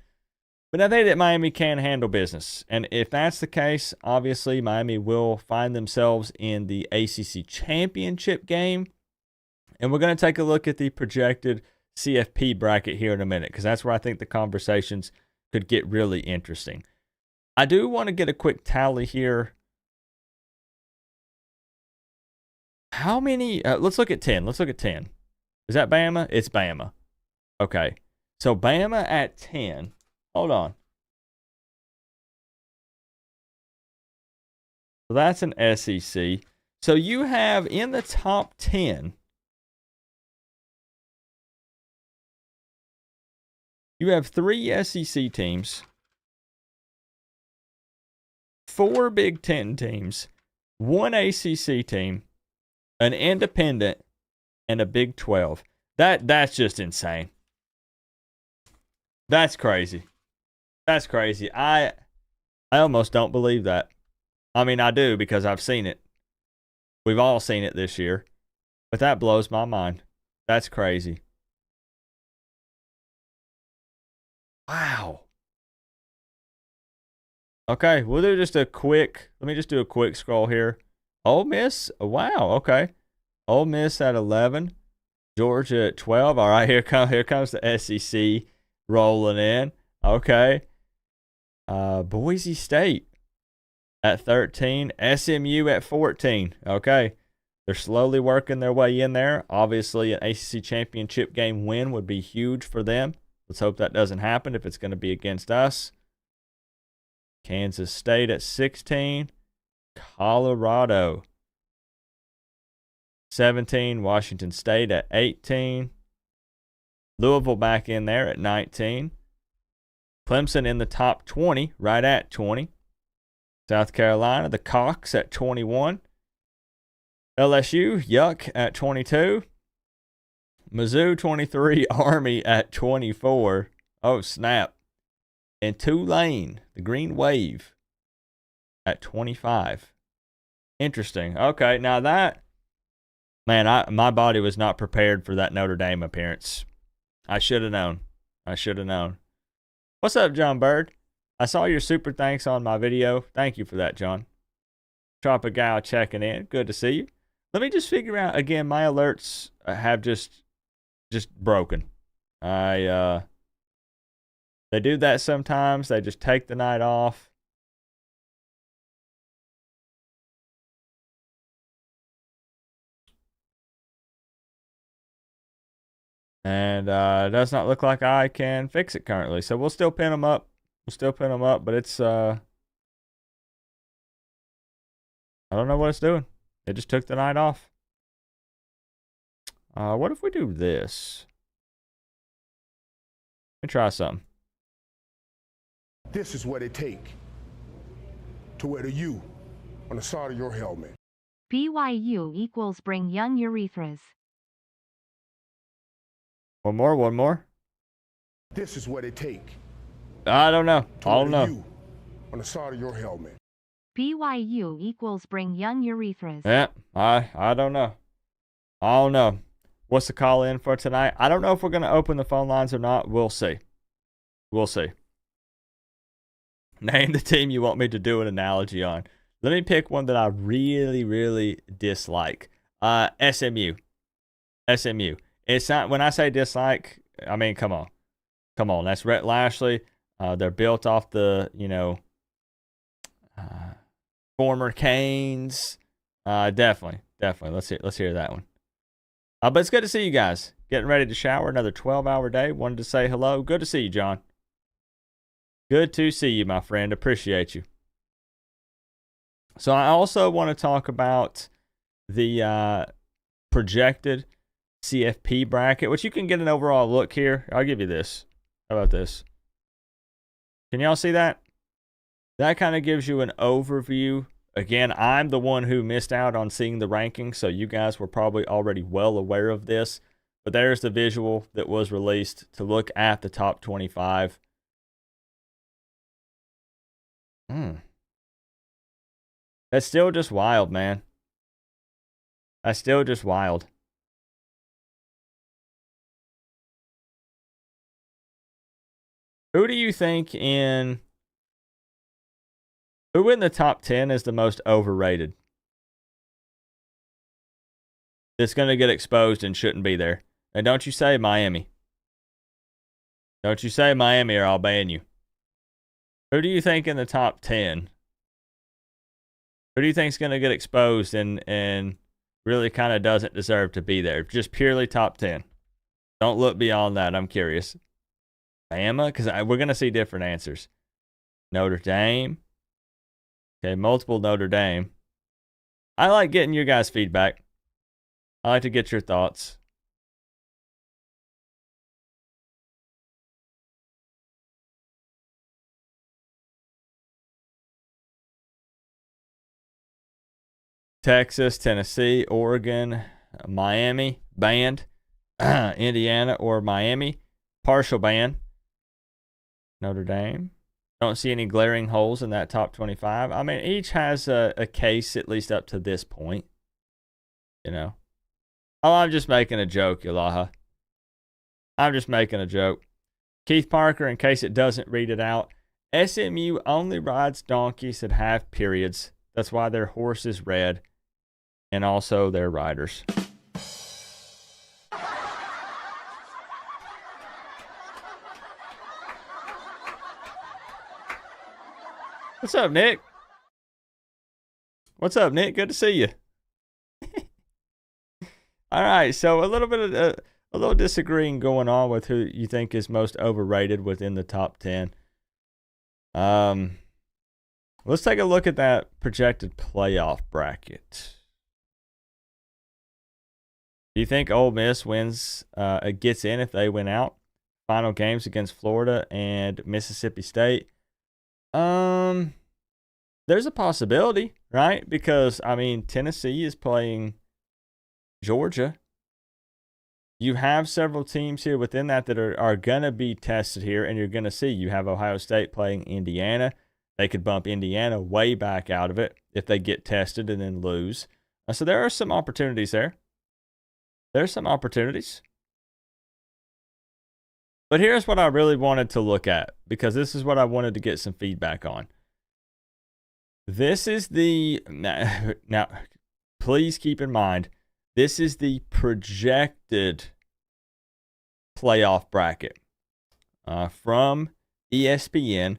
But I think that Miami can handle business. And if that's the case, obviously Miami will find themselves in the ACC championship game. And we're going to take a look at the projected CFP bracket here in a minute, because that's where I think the conversations could get really interesting. I do want to get a quick tally here. How many? Let's look at 10. Let's look at 10. Is that Bama? It's Bama. Okay. So Bama at 10. Hold on. So that's an SEC. So you have in the top 10, you have 3 SEC teams, 4 Big Ten teams, 1 ACC team, an independent, and a Big 12. That's just insane. That's crazy. That's crazy. I almost don't believe that. I mean, I do, because I've seen it. We've all seen it this year. But that blows my mind. That's crazy. Wow. Okay, we'll do just a quick, let me just do a quick scroll here. Ole Miss, wow, okay. Ole Miss at 11. Georgia at 12. All right, here comes the SEC rolling in. Okay. Boise State at 13. SMU at 14. Okay. They're slowly working their way in there. Obviously, an ACC championship game win would be huge for them. Let's hope that doesn't happen if it's going to be against us. Kansas State at 16. Colorado 17. Washington State at 18. Louisville back in there at 19. Clemson in the top 20, right at 20. South Carolina, the Cox at 21. LSU, yuck, at 22. Mizzou, 23. Army at 24. Oh, snap. And Tulane, the Green Wave, at 25. Interesting. Okay, now that, man, my body was not prepared for that Notre Dame appearance. I should have known. What's up, John Bird? I saw your super thanks on my video. Thank you for that, John. Tropical checking in. Good to see you. Let me just figure out, again, my alerts have just broken. They do that sometimes. They just take the night off. And it does not look like I can fix it currently. So we'll still pin them up. But it's, I don't know what it's doing. It just took the night off. What if we do this? Let me try something. This is what it take to wear the U on the side of your helmet. BYU equals bring young urethras. One more. This is what it take I don't know. to I wear don't the know. U on the side of your helmet. BYU equals bring young urethras. Yeah, I don't know. I don't know. What's the call in for tonight? I don't know if we're going to open the phone lines or not. We'll see. Name the team you want me to do an analogy on. Let me pick one that I really, really dislike. SMU. It's not, when I say dislike, I mean, come on. That's Rhett Lashley. They're built off the, former Canes. Definitely. Let's hear that one. But it's good to see you guys. Getting ready to shower. Another 12-hour day. Wanted to say hello. Good to see you, John. Good to see you, my friend. Appreciate you. So I also want to talk about the projected CFP bracket, which you can get an overall look here. I'll give you this. How about this? Can y'all see that? That kind of gives you an overview. Again, I'm the one who missed out on seeing the rankings, so you guys were probably already well aware of this. But there's the visual that was released to look at the top 25. That's still just wild, man. That's still just wild. Who do you think who in the top 10 is the most overrated? That's going to get exposed and shouldn't be there. And don't you say Miami. Don't you say Miami or I'll ban you. Who do you think in the top 10? Who do you think is going to get exposed and really kind of doesn't deserve to be there? Just purely top 10. Don't look beyond that. I'm curious. Bama? Because we're going to see different answers. Notre Dame. Okay, multiple Notre Dame. I like getting your guys' feedback. I like to get your thoughts. Texas, Tennessee, Oregon, Miami, banned. Indiana or Miami, partial ban. Notre Dame. Don't see any glaring holes in that top 25. I mean, each has a case, at least up to this point. You know. Oh, I'm just making a joke, Yalaha. I'm just making a joke. Keith Parker, in case it doesn't read it out, SMU only rides donkeys that have periods. That's why their horse is red. And also their riders. What's up, Nick? What's up, Nick? Good to see you. All right, so a little disagreeing going on with who you think is most overrated within the top 10. Let's take a look at that projected playoff bracket. Do you think Ole Miss gets in if they win out? Final games against Florida and Mississippi State. There's a possibility, right? Because, I mean, Tennessee is playing Georgia. You have several teams here within that are going to be tested here, and you're going to see you have Ohio State playing Indiana. They could bump Indiana way back out of it if they get tested and then lose. So there are some opportunities there. There's some opportunities. But here's what I really wanted to look at, because this is what I wanted to get some feedback on. This is the, now, please keep in mind, this is the projected playoff bracket from ESPN.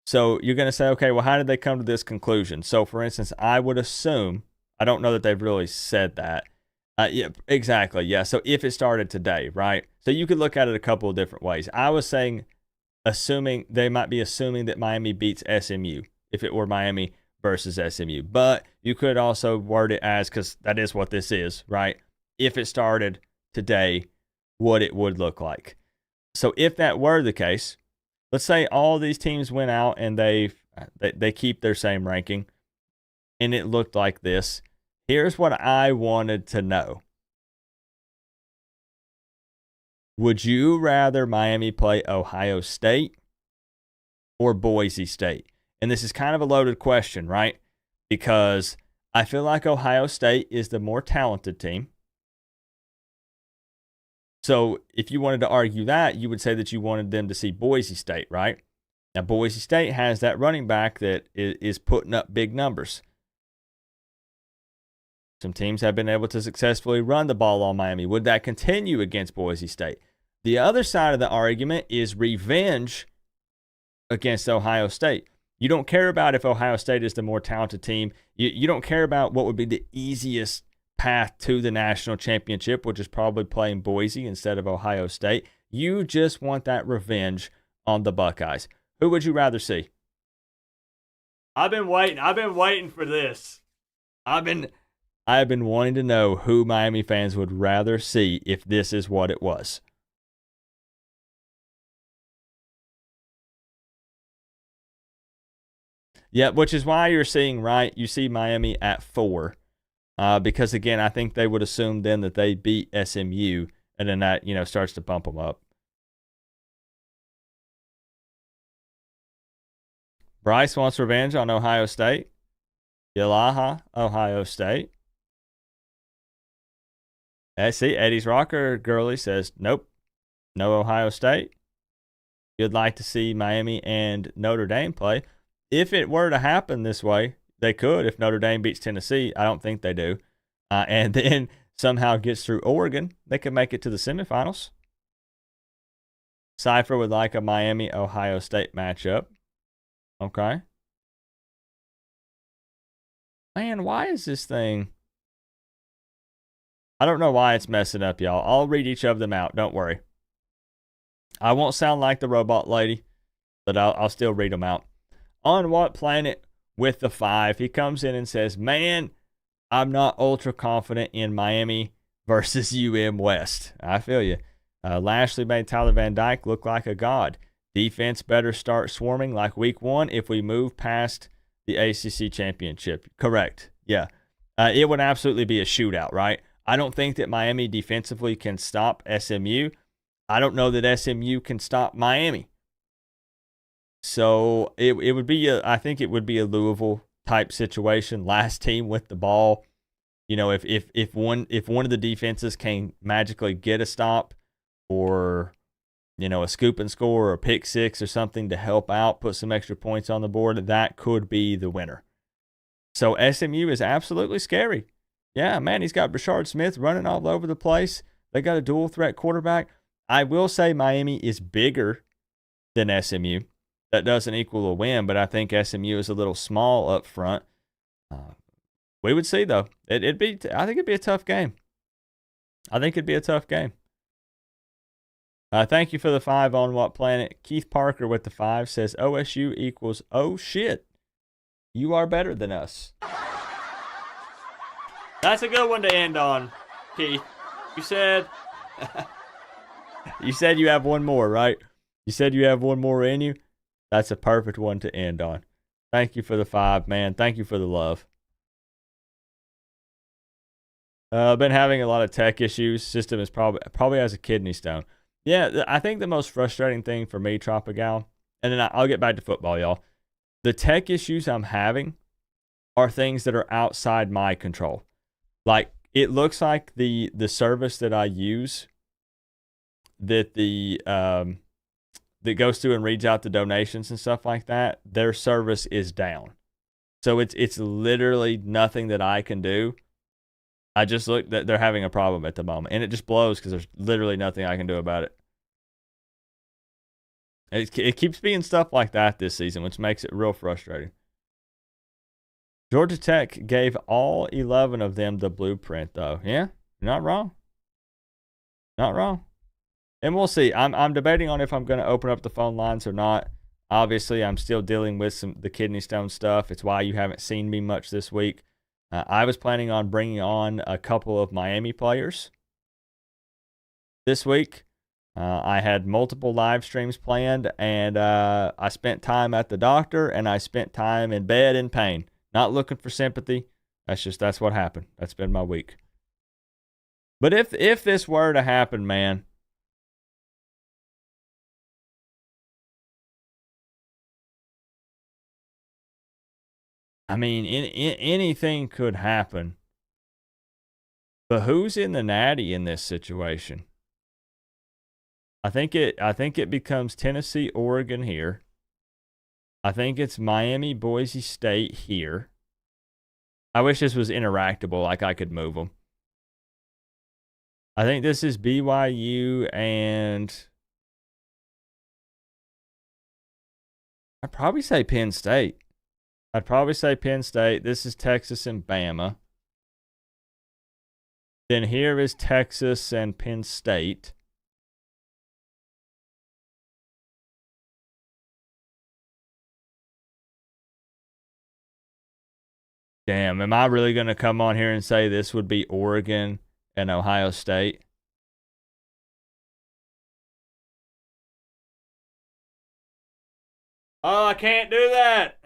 So you're going to say, okay, well, how did they come to this conclusion? So, for instance, I would assume, I don't know that they've really said that. Yeah, exactly. Yeah. So if it started today, right? So you could look at it a couple of different ways. I was saying, they might be assuming that Miami beats SMU if it were Miami versus SMU. But you could also word it as, because that is what this is, right? If it started today, what it would look like. So if that were the case, let's say all these teams went out and they keep their same ranking, and it looked like this. Here's what I wanted to know. Would you rather Miami play Ohio State or Boise State? And this is kind of a loaded question, right? Because I feel like Ohio State is the more talented team. So if you wanted to argue that, you would say that you wanted them to see Boise State, right? Now, Boise State has that running back that is putting up big numbers. Some teams have been able to successfully run the ball on Miami. Would that continue against Boise State? The other side of the argument is revenge against Ohio State. You don't care about if Ohio State is the more talented team. You don't care about what would be the easiest path to the national championship, which is probably playing Boise instead of Ohio State. You just want that revenge on the Buckeyes. Who would you rather see? I've been waiting for this. I've been wanting to know who Miami fans would rather see if this is what it was. Yeah, which is why you're seeing, right, you see Miami at 4. Because, again, I think they would assume then that they beat SMU, and then that, starts to bump them up. Bryce wants revenge on Ohio State. Yalaha, Ohio State. See, Eddie's Rocker Girly says, nope, no Ohio State. you'd like to see Miami and Notre Dame play. If it were to happen this way, they could. If Notre Dame beats Tennessee, I don't think they do, and then somehow gets through Oregon, they could make it to the semifinals. Cypher would like a Miami-Ohio State matchup. Okay. Man, why is this thing? I don't know why it's messing up, y'all. I'll read each of them out. Don't worry. I won't sound like the robot lady, but I'll still read them out. On what planet with the 5? He comes in and says, man, I'm not ultra confident in Miami versus UM West. I feel you. Lashley made Tyler Van Dyke look like a god. Defense better start swarming like week 1 if we move past the ACC championship. Correct. Yeah. It would absolutely be a shootout, right? I don't think that Miami defensively can stop SMU. I don't know that SMU can stop Miami. So it would be I think it would be a Louisville type situation. Last team with the ball. You know, if one of the defenses can magically get a stop, or, you know, a scoop and score or a pick six or something to help out, put some extra points on the board, that could be the winner. So SMU is absolutely scary. Yeah, man, he's got Brashard Smith running all over the place. They got a dual threat quarterback. I will say Miami is bigger than SMU. That doesn't equal a win, but I think SMU is a little small up front. We would see, though. I think it'd be a tough game. Thank you for the 5 on what planet. Keith Parker with the 5 says OSU equals, oh shit, you are better than us. That's a good one to end on, Keith. You said you have one more, right? You said you have one more in you. That's a perfect one to end on. Thank you for the 5, man. Thank you for the love. I've been having a lot of tech issues. System is probably has a kidney stone. Yeah, I think the most frustrating thing for me, Tropigal, and then I'll get back to football, y'all. The tech issues I'm having are things that are outside my control. Like, it looks like the service that I use, that that goes through and reads out the donations and stuff like that, their service is down. So it's literally nothing that I can do. I just look that they're having a problem at the moment, and it just blows because there's literally nothing I can do about it. It keeps being stuff like that this season, which makes it real frustrating. Georgia Tech gave all 11 of them the blueprint, though. Yeah, you're not wrong. Not wrong. And we'll see. I'm debating on if I'm going to open up the phone lines or not. Obviously, I'm still dealing with the kidney stone stuff. It's why you haven't seen me much this week. I was planning on bringing on a couple of Miami players this week. I had multiple live streams planned, and I spent time at the doctor, and I spent time in bed in pain. Not looking for sympathy. That's what happened. That's been my week. But if this were to happen, man, I mean, anything could happen. But who's in the natty in this situation? I think it becomes Tennessee, Oregon here. I think it's Miami, Boise State here. I wish this was interactable, like I could move them. I think this is BYU and I'd probably say Penn State. This is Texas and Bama. Then here is Texas and Penn State. Damn, am I really going to come on here and say this would be Oregon and Ohio State? Oh, I can't do that.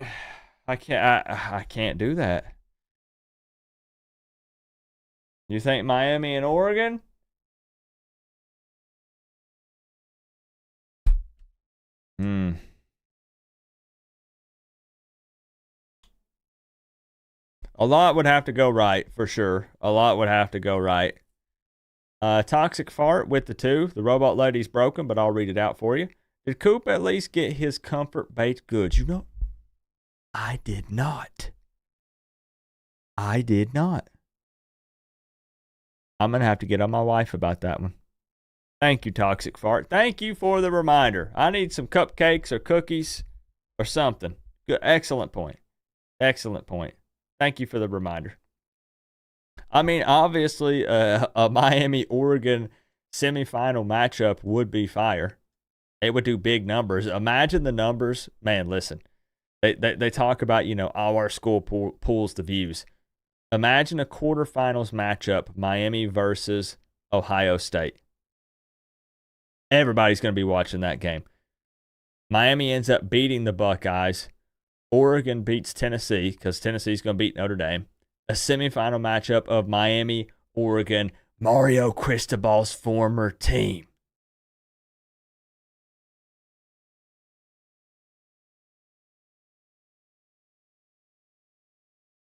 I can't do that. You think Miami and Oregon? A lot would have to go right, for sure. A lot would have to go right. Toxic Fart with the 2. The robot lady's broken, but I'll read it out for you. Did Coop at least get his comfort baked goods? You know, I did not. I did not. I'm going to have to get on my wife about that one. Thank you, Toxic Fart. Thank you for the reminder. I need some cupcakes or cookies or something. Good. Excellent point. Excellent point. Thank you for the reminder. I mean, obviously, a Miami-Oregon semifinal matchup would be fire. It would do big numbers. Imagine the numbers. Man, listen. They talk about, you know, our school pulls the views. Imagine a quarterfinals matchup, Miami versus Ohio State. Everybody's going to be watching that game. Miami ends up beating the Buckeyes. Oregon beats Tennessee because Tennessee's going to beat Notre Dame. A semifinal matchup of Miami, Oregon, Mario Cristobal's former team.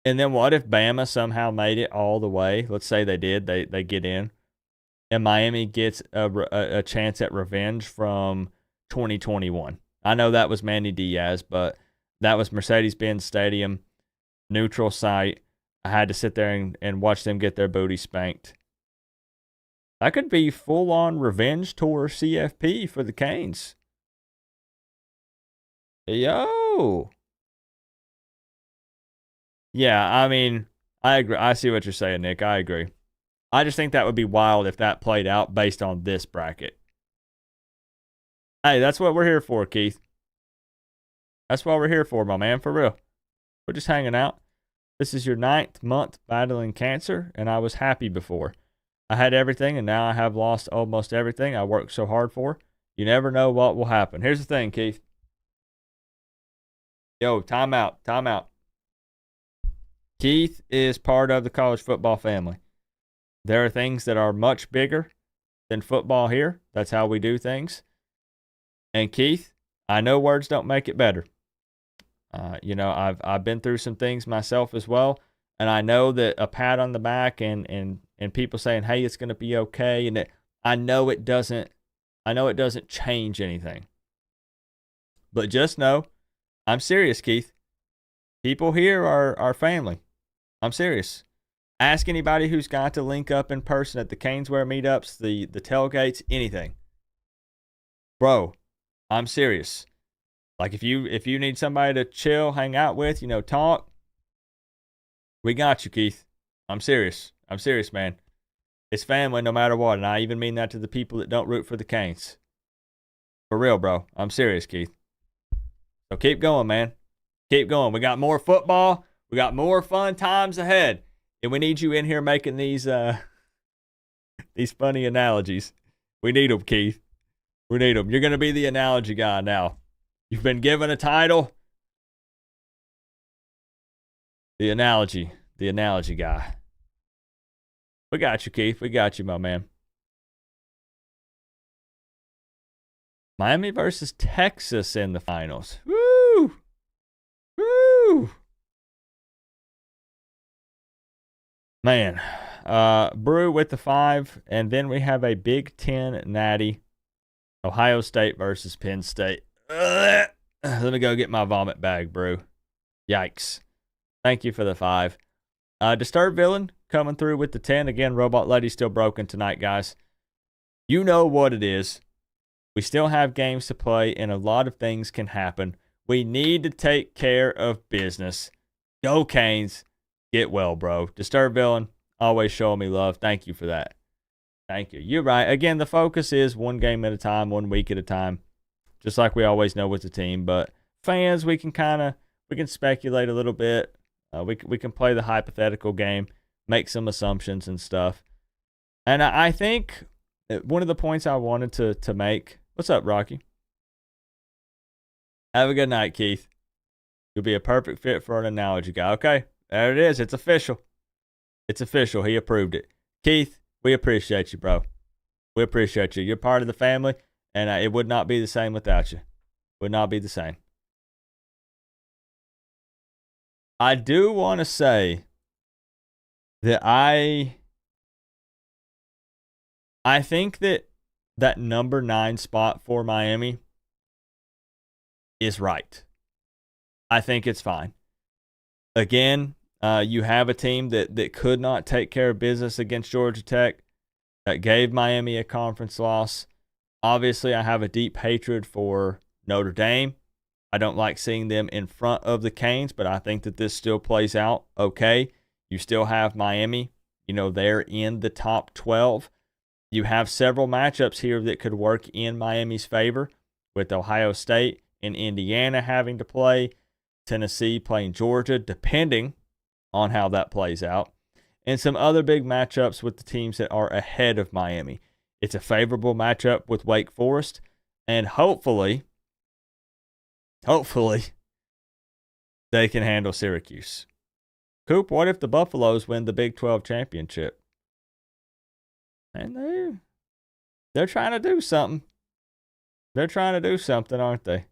And then what if Bama somehow made it all the way? Let's say they did. They get in. And Miami gets a chance at revenge from 2021. I know that was Manny Diaz, but that was Mercedes-Benz Stadium, neutral site. I had to sit there and watch them get their booty spanked. That could be full-on revenge tour CFP for the Canes. Yo. Yeah, I mean, I agree. I see what you're saying, Nick. I agree. I just think that would be wild if that played out based on this bracket. Hey, that's what we're here for, Keith. That's what we're here for, my man, for real. We're just hanging out. This is your 9th month battling cancer, and I was happy before. I had everything, and now I have lost almost everything I worked so hard for. You never know what will happen. Here's the thing, Keith. Yo, time out. Keith is part of the college football family. There are things that are much bigger than football here. That's how we do things. And Keith, I know words don't make it better. You know, I've been through some things myself as well, and I know that a pat on the back and people saying, "Hey, it's going to be okay," and I know it doesn't change anything. But just know, I'm serious, Keith. People here are family. I'm serious. Ask anybody who's got to link up in person at the Caneswear meetups, the tailgates, anything. Bro, I'm serious. Like if you need somebody to chill, hang out with, you know, talk, we got you, Keith. I'm serious. I'm serious, man. It's family no matter what, and I even mean that to the people that don't root for the Canes. For real, bro. I'm serious, Keith. So keep going, man. Keep going. We got more football. We got more fun times ahead. And we need you in here making these funny analogies. We need them, Keith. We need them. You're going to be the analogy guy now. You've been given a title. The analogy guy. We got you, Keith. We got you, my man. Miami versus Texas in the finals. Woo! Woo! Man, Brew with the 5, and then we have a Big Ten natty, Ohio State versus Penn State. Let me go get my vomit bag, Brew. Yikes. Thank you for the 5. Disturbed Villain coming through with the 10. Again, Robot Lady still broken tonight, guys. You know what it is. We still have games to play, and a lot of things can happen. We need to take care of business. Go Canes. Get well, bro. Disturbed Villain, always showing me love. Thank you for that. Thank you. You're right. Again, the focus is one game at a time, 1 week at a time, just like we always know with the team. But fans, we can speculate a little bit. We can play the hypothetical game, make some assumptions and stuff. And I think one of the points I wanted to make. What's up, Rocky? Have a good night, Keith. You'll be a perfect fit for an analogy guy. Okay. There it is. It's official. It's official. He approved it. Keith, we appreciate you, bro. We appreciate you. You're part of the family, and it would not be the same without you. Would not be the same. I do want to say that I think that number 9 spot for Miami is right. I think it's fine. Again, you have a team that could not take care of business against Georgia Tech, that gave Miami a conference loss. Obviously, I have a deep hatred for Notre Dame. I don't like seeing them in front of the Canes, but I think that this still plays out okay. You still have Miami, they're in the top 12. You have several matchups here that could work in Miami's favor, with Ohio State and Indiana having to play, Tennessee playing Georgia, depending on how that plays out, and some other big matchups with the teams that are ahead of Miami. It's a favorable matchup with Wake Forest, and hopefully, they can handle Syracuse. Coop, what if the Buffaloes win the Big 12 championship? And they're trying to do something. They're trying to do something, aren't they?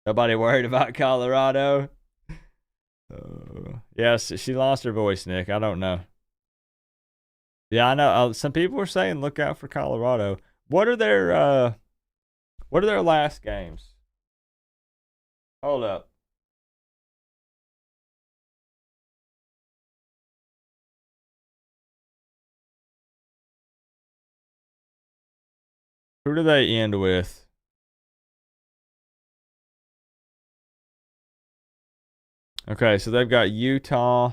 Nobody worried about Colorado? Yes, she lost her voice, Nick. I don't know. Yeah, I know. Some people were saying look out for Colorado. What are their last games? Hold up. Who do they end with? Okay, so they've got Utah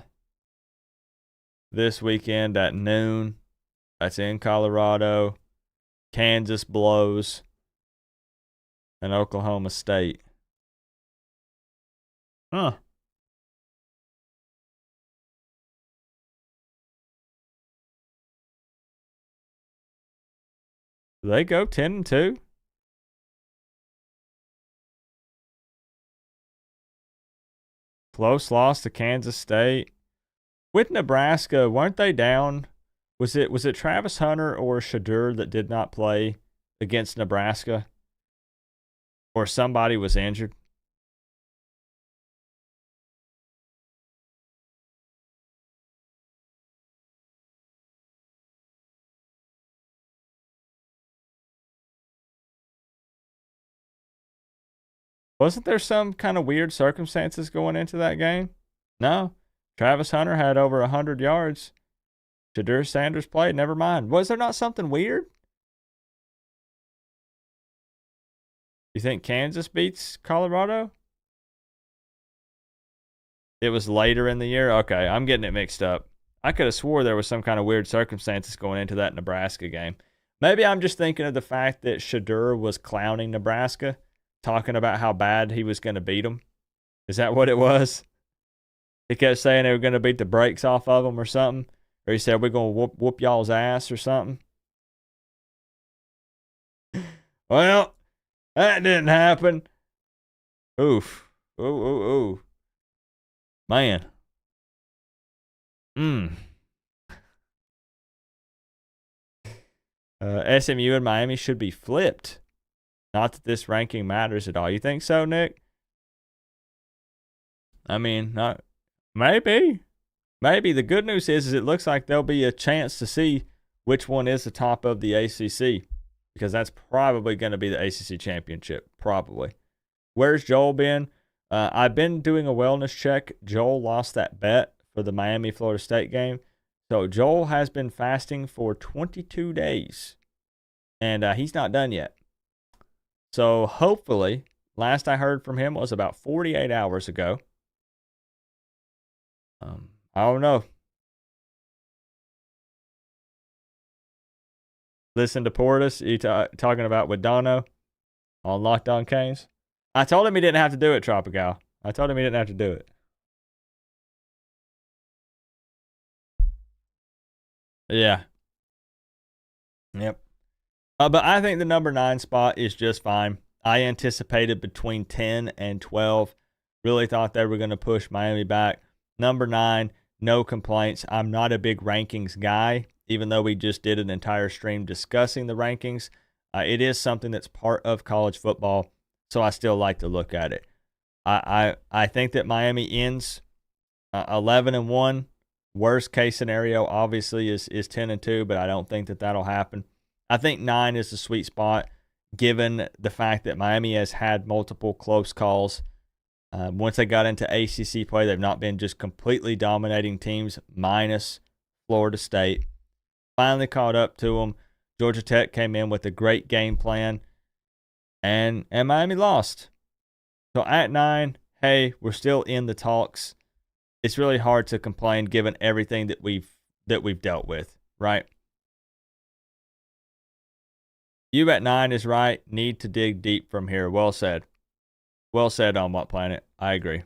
this weekend at noon. That's in Colorado. Kansas blows. And Oklahoma State. Huh. Do they go 10-2? Close loss to Kansas State. With Nebraska, weren't they down? Was it Travis Hunter or Shadur that did not play against Nebraska? Or somebody was injured? Wasn't there some kind of weird circumstances going into that game? No. Travis Hunter had over 100 yards. Shadur Sanders played. Never mind. Was there not something weird? You think Kansas beats Colorado? It was later in the year? Okay, I'm getting it mixed up. I could have swore there was some kind of weird circumstances going into that Nebraska game. Maybe I'm just thinking of the fact that Shadur was clowning Nebraska, talking about how bad he was going to beat them. Is that what it was? He kept saying they were going to beat the brakes off of them or something. Or he said, we're going to whoop y'all's ass or something. Well, that didn't happen. Oof. Ooh. Man. SMU and Miami should be flipped. Not that this ranking matters at all. You think so, Nick? I mean, not maybe. Maybe. The good news is it looks like there'll be a chance to see which one is the top of the ACC, because that's probably going to be the ACC championship. Probably. Where's Joel been? I've been doing a wellness check. Joel lost that bet for the Miami-Florida State game. So Joel has been fasting for 22 days, and he's not done yet. So hopefully, last I heard from him was about 48 hours ago. I don't know. Listen to Portis, talking about with Dono on Locked On Canes. I told him he didn't have to do it, Tropical. I told him he didn't have to do it. Yeah. Yep. But I think the number 9 spot is just fine. I anticipated between 10 and 12. Really thought they were going to push Miami back. Number 9, no complaints. I'm not a big rankings guy, even though we just did an entire stream discussing the rankings. It is something that's part of college football, so I still like to look at it. I think that Miami ends 11-1. Worst case scenario, obviously, is 10-2, but I don't think that that'll happen. I think 9 is the sweet spot. given the fact that Miami has had multiple close calls. Once they got into ACC play, they've not been just completely dominating teams, minus Florida State. Finally caught up to them. Georgia Tech came in with a great game plan, and Miami lost. So at 9, hey, we're still in the talks. It's really hard to complain given everything that we've dealt with, right? You at 9 is right. Need to dig deep from here. Well said. Well said on What Planet. I agree.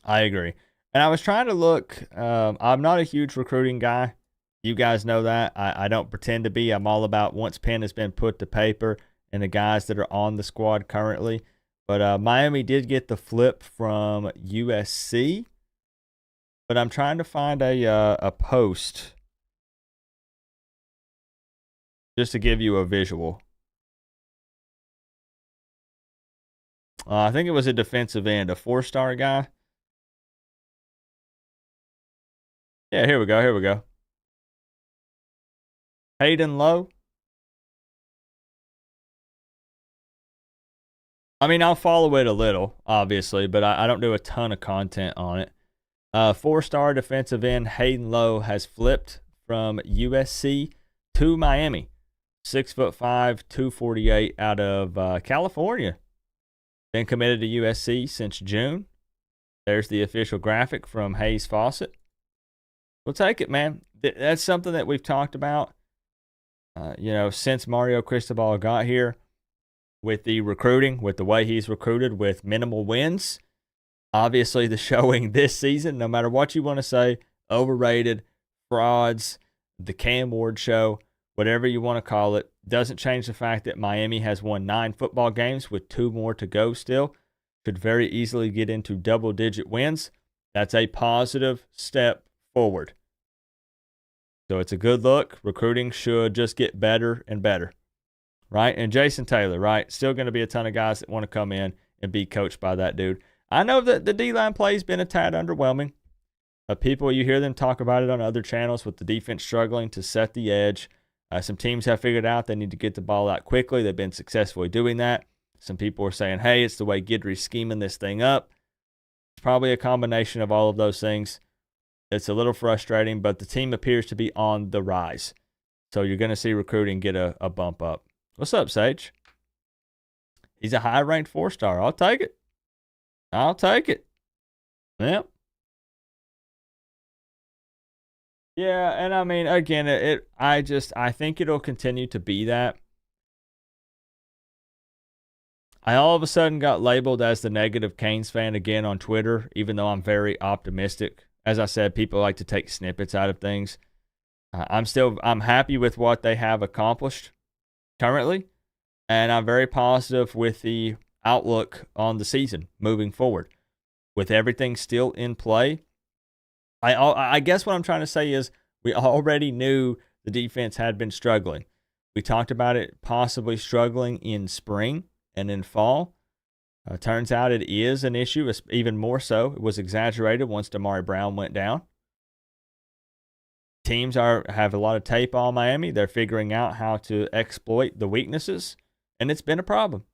And I was trying to look. I'm not a huge recruiting guy. You guys know that. I don't pretend to be. I'm all about once pen has been put to paper and the guys that are on the squad currently. But Miami did get the flip from USC. But I'm trying to find a post just to give you a visual. I think it was a defensive end, a 4-star guy. Yeah, here we go. Hayden Lowe. I mean, I'll follow it a little, obviously, but I don't do a ton of content on it. 4-star defensive end Hayden Lowe has flipped from USC to Miami. 6'5", 248 out of California. Been committed to USC since June. There's the official graphic from Hayes Fawcett. We'll take it, man. That's something that we've talked about, since Mario Cristobal got here with the recruiting, with the way he's recruited with minimal wins. Obviously, the showing this season, no matter what you want to say, overrated, frauds, the Cam Ward show, whatever you want to call it, doesn't change the fact that Miami has won 9 football games with 2 more to go still. Could very easily get into double-digit wins. That's a positive step forward. So it's a good look. Recruiting should just get better and better, right? And Jason Taylor, right? Still going to be a ton of guys that want to come in and be coached by that dude. I know that the D-line play has been a tad underwhelming. People, you hear them talk about it on other channels with the defense struggling to set the edge. Some teams have figured out they need to get the ball out quickly. They've been successfully doing that. Some people are saying, hey, it's the way Guidry's scheming this thing up. It's probably a combination of all of those things. It's a little frustrating, but the team appears to be on the rise. So you're going to see recruiting get a bump up. What's up, Sage? He's a high-ranked 4-star. I'll take it. Yep. Yeah, and I mean, again, I think it'll continue to be that. I all of a sudden got labeled as the negative Canes fan again on Twitter, even though I'm very optimistic. As I said, people like to take snippets out of things. I'm happy with what they have accomplished currently, and I'm very positive with the outlook on the season moving forward. With everything still in play, I guess what I'm trying to say is we already knew the defense had been struggling. We talked about it possibly struggling in spring and in fall. Turns out it is an issue, even more so. It was exaggerated once Damari Brown went down. Teams have a lot of tape on Miami. They're figuring out how to exploit the weaknesses, and it's been a problem.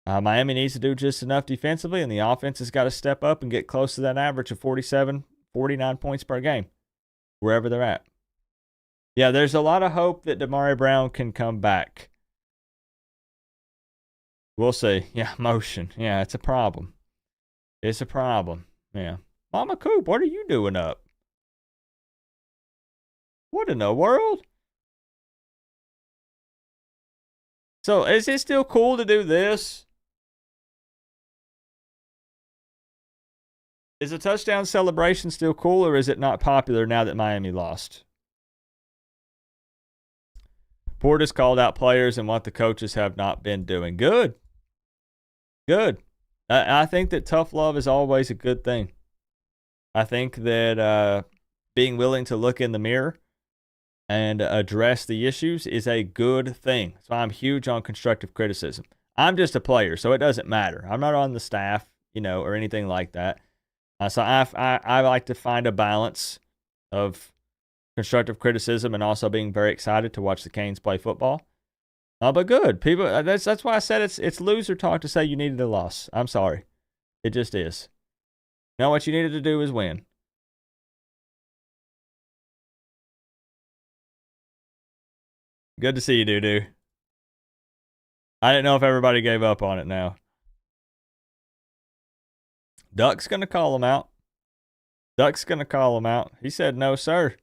Miami needs to do just enough defensively, and the offense has got to step up and get close to that average of 47, 49 points per game, wherever they're at. Yeah, there's a lot of hope that Damari Brown can come back. We'll see. Yeah, motion. Yeah, it's a problem. Yeah. Mama Coop, what are you doing up? What in the world? So, is it still cool to do this? Is a touchdown celebration still cool, or is it not popular now that Miami lost? Portis called out players and what the coaches have not been doing. Good. I think that tough love is always a good thing. I think that being willing to look in the mirror and address the issues is a good thing. So I'm huge on constructive criticism. I'm just a player, so it doesn't matter. I'm not on the staff, or anything like that. So I like to find a balance of constructive criticism and also being very excited to watch the Canes play football. But good. People, that's why I said it's loser talk to say you needed a loss. I'm sorry. It just is. You know what you needed to do is win. Good to see you, Doo-Doo. I didn't know if everybody gave up on it now. Duck's going to call him out. Duck's going to call him out. He said, no, sir.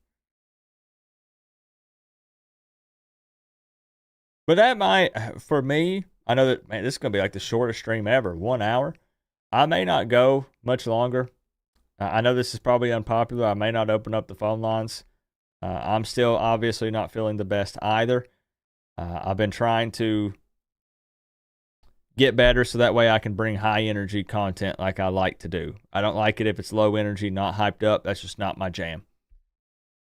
But that might, for me, I know that, man, this is going to be like the shortest stream ever, 1 hour. I may not go much longer. I know this is probably unpopular. I may not open up the phone lines. I'm still obviously not feeling the best either. I've been trying to get better so that way I can bring high energy content like I like to do. I don't like it if it's low energy, not hyped up. That's just not my jam.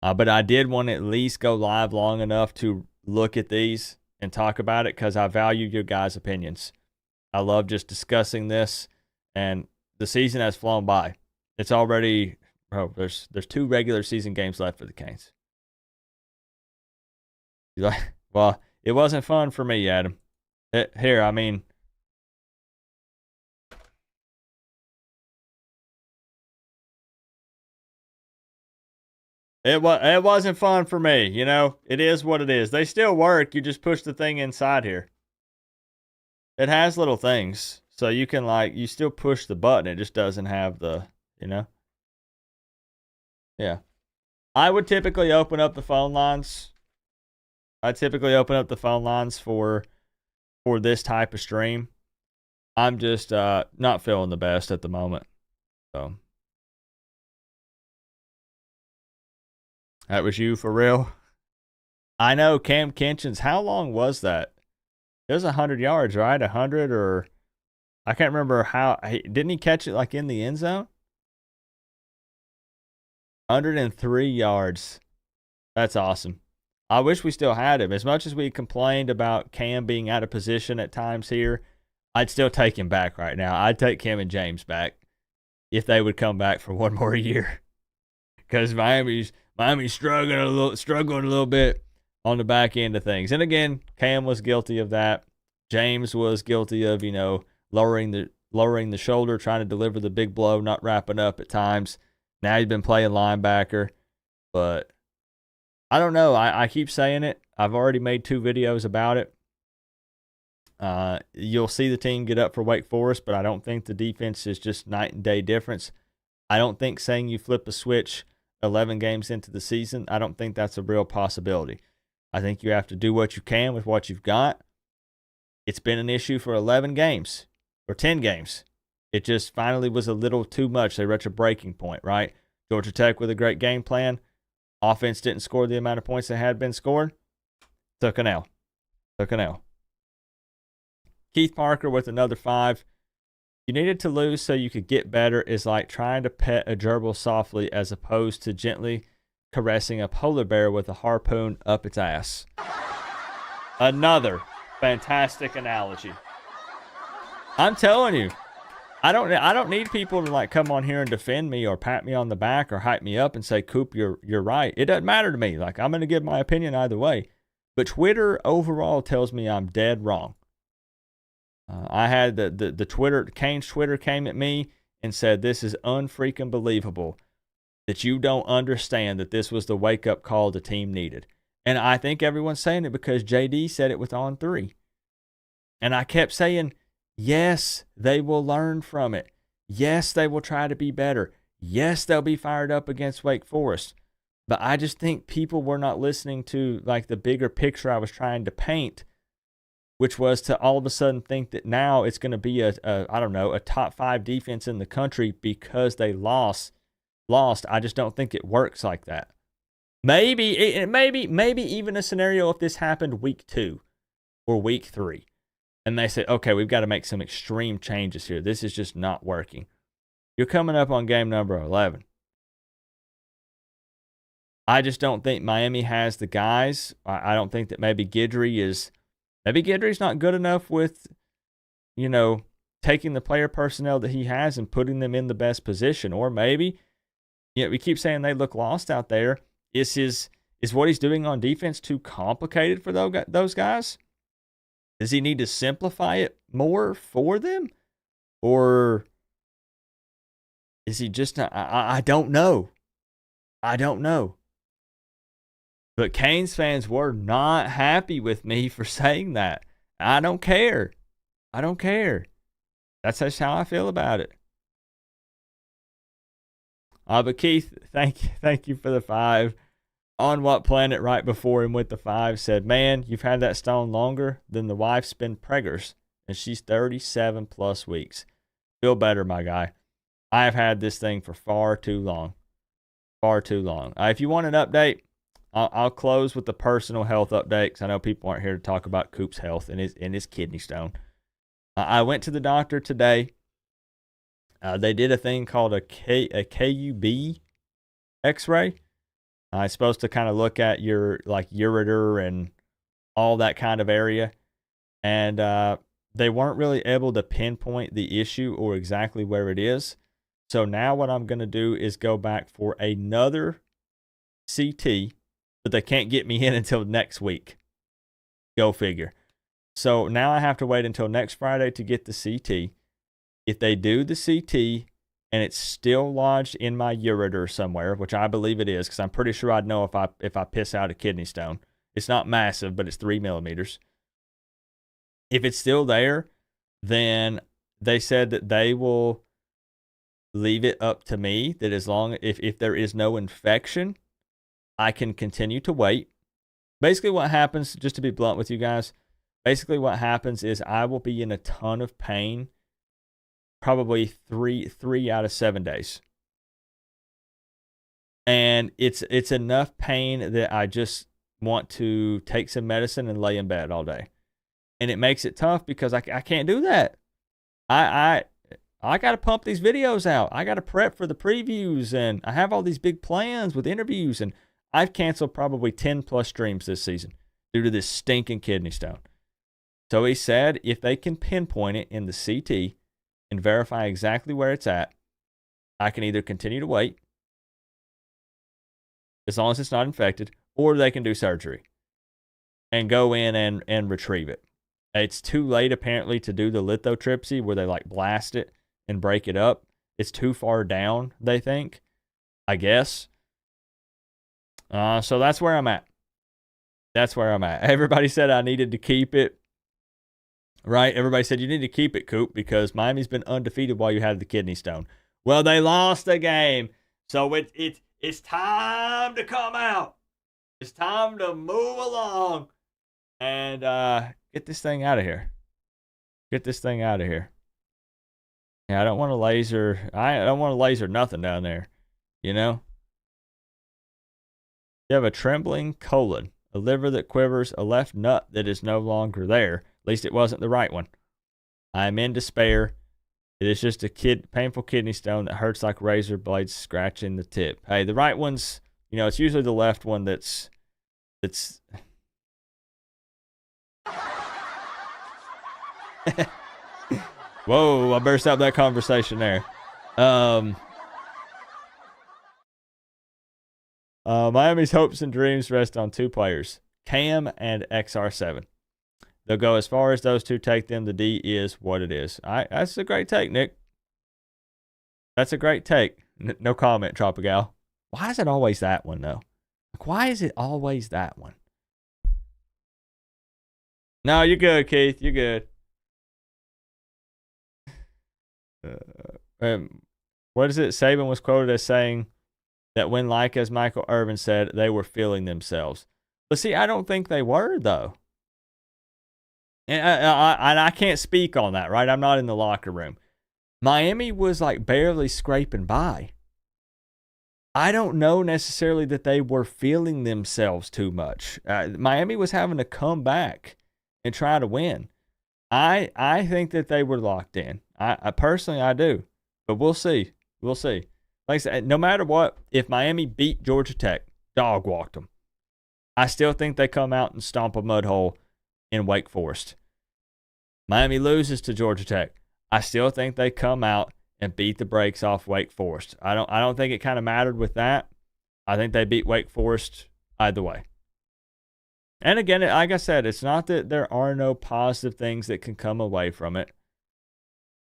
But I did want to at least go live long enough to look at these and talk about it because I value your guys' opinions. I love just discussing this, and the season has flown by. It's already, there's 2 regular season games left for the Canes. Well, it wasn't fun for me, Adam. Here, I mean, it wasn't fun for me. You know, it is what it is. They still work. You just push the thing inside here. It has little things, so you can you still push the button. It just doesn't have the, you know. Yeah, I would typically open up the phone lines. I typically open up the phone lines for this type of stream. I'm just not feeling the best at the moment. So that was you for real? I know Cam Kinchin's. How long was that? It was 100 yards, right? 100 or I can't remember how. Didn't he catch it like in the end zone? 103 yards. That's awesome. I wish we still had him. As much as we complained about Cam being out of position at times here, I'd still take him back right now. I'd take Cam and James back if they would come back for one more year. Because Miami's struggling a little bit on the back end of things. And again, Cam was guilty of that. James was guilty of, you know, lowering the shoulder, trying to deliver the big blow, not wrapping up at times. Now he's been playing linebacker, but I don't know. I keep saying it. I've already made 2 videos about it. You'll see the team get up for Wake Forest, but I don't think the defense is just night and day difference. I don't think saying you flip a switch 11 games into the season, I don't think that's a real possibility. I think you have to do what you can with what you've got. It's been an issue for 11 games or 10 games. It just finally was a little too much. They reached a breaking point, right? Georgia Tech with a great game plan. Offense didn't score the amount of points that had been scored. Took an L. Keith Parker with another 5. You needed to lose so you could get better is like trying to pet a gerbil softly as opposed to gently caressing a polar bear with a harpoon up its ass. Another fantastic analogy. I'm telling you, I don't need people to like come on here and defend me or pat me on the back or hype me up and say, Coop, you're right. It doesn't matter to me. Like, I'm going to give my opinion either way. But Twitter overall tells me I'm dead wrong. I had the Twitter, Canes Twitter came at me and said, this is unfreaking believable that you don't understand that this was the wake-up call the team needed. And I think everyone's saying it because JD said it with On 3. And I kept saying, yes, they will learn from it. Yes, they will try to be better. Yes, they'll be fired up against Wake Forest. But I just think people were not listening to like the bigger picture I was trying to paint, which was to all of a sudden think that now it's going to be a top 5 defense in the country because they lost. I just don't think it works like that. Maybe even a scenario if this happened week 2 or week 3. And they said, okay, we've got to make some extreme changes here. This is just not working. You're coming up on game number 11. I just don't think Miami has the guys. I don't think that maybe Guidry's not good enough with, you know, taking the player personnel that he has and putting them in the best position. Or maybe, you know, we keep saying they look lost out there. Is Is what he's doing on defense too complicated for those guys? Does he need to simplify it more for them? Or is he just not? I don't know. I don't know. But Canes fans were not happy with me for saying that. I don't care. I don't care. That's just how I feel about it. But Keith, thank you for the 5. On What Planet right before him with the 5 said, man, you've had that stone longer than the wife's been preggers, and she's 37 plus weeks. Feel better, my guy. I have had this thing for far too long. Far too long. If you want an update, I'll close with the personal health update because I know people aren't here to talk about Coop's health and his kidney stone. I went to the doctor today. They did a thing called a KUB x-ray. It's supposed to kind of look at your like ureter and all that kind of area. And they weren't really able to pinpoint the issue or exactly where it is. So now what I'm going to do is go back for another CT, but they can't get me in until next week. Go figure. So now I have to wait until next Friday to get the CT. If they do the CT and it's still lodged in my ureter somewhere, which I believe it is, because I'm pretty sure I'd know if I piss out a kidney stone. It's not massive, but it's 3 millimeters. If it's still there, then they said that they will leave it up to me that as long if there is no infection, I can continue to wait. Basically what happens, just to be blunt with you guys, basically what happens is I will be in a ton of pain probably three out of 7 days. And it's enough pain that I just want to take some medicine and lay in bed all day. And it makes it tough because I can't do that. I got to pump these videos out. I got to prep for the previews, and I have all these big plans with interviews, and I've canceled probably 10 plus streams this season due to this stinking kidney stone. So he said if they can pinpoint it in the CT and verify exactly where it's at, I can either continue to wait as long as it's not infected, or they can do surgery and go in and retrieve it. It's too late apparently to do the lithotripsy where they like blast it and break it up. It's too far down, they think, I guess. So that's where I'm at. That's where I'm at. Everybody said I needed to keep it. Right? Everybody said you need to keep it, Coop, because Miami's been undefeated while you had the kidney stone. Well, they lost the game. So it's time to come out. It's time to move along and get this thing out of here. Get this thing out of here. Yeah, I don't want to laser. I don't want to laser nothing down there. You know? You have a trembling colon, a liver that quivers, a left nut that is no longer there. At least it wasn't the right one. I am in despair. It is just a painful kidney stone that hurts like razor blades scratching the tip. Hey, the right one's, you know, it's usually the left one that's Whoa, I better stop that conversation there. Miami's hopes and dreams rest on 2 players, Cam and XR7. They'll go as far as those 2 take them. The D is what it is. That's a great take, Nick. That's a great take. No comment, Tropical. Why is it always that one, though? Like, why is it always that one? No, you're good, Keith. You're good. What is it? Saban was quoted as saying that when, like as Michael Irvin said, they were feeling themselves. But see, I don't think they were, though. And I can't speak on that, right? I'm not in the locker room. Miami was like barely scraping by. I don't know necessarily that they were feeling themselves too much. Miami was having to come back and try to win. I think that they were locked in. I personally, I do. But we'll see. We'll see. Like I said, no matter what, if Miami beat Georgia Tech, dog walked them. I still think they come out and stomp a mud hole in Wake Forest. Miami loses to Georgia Tech. I still think they come out and beat the brakes off Wake Forest. I don't think it kind of mattered with that. I think they beat Wake Forest either way. And again, like I said, it's not that there are no positive things that can come away from it.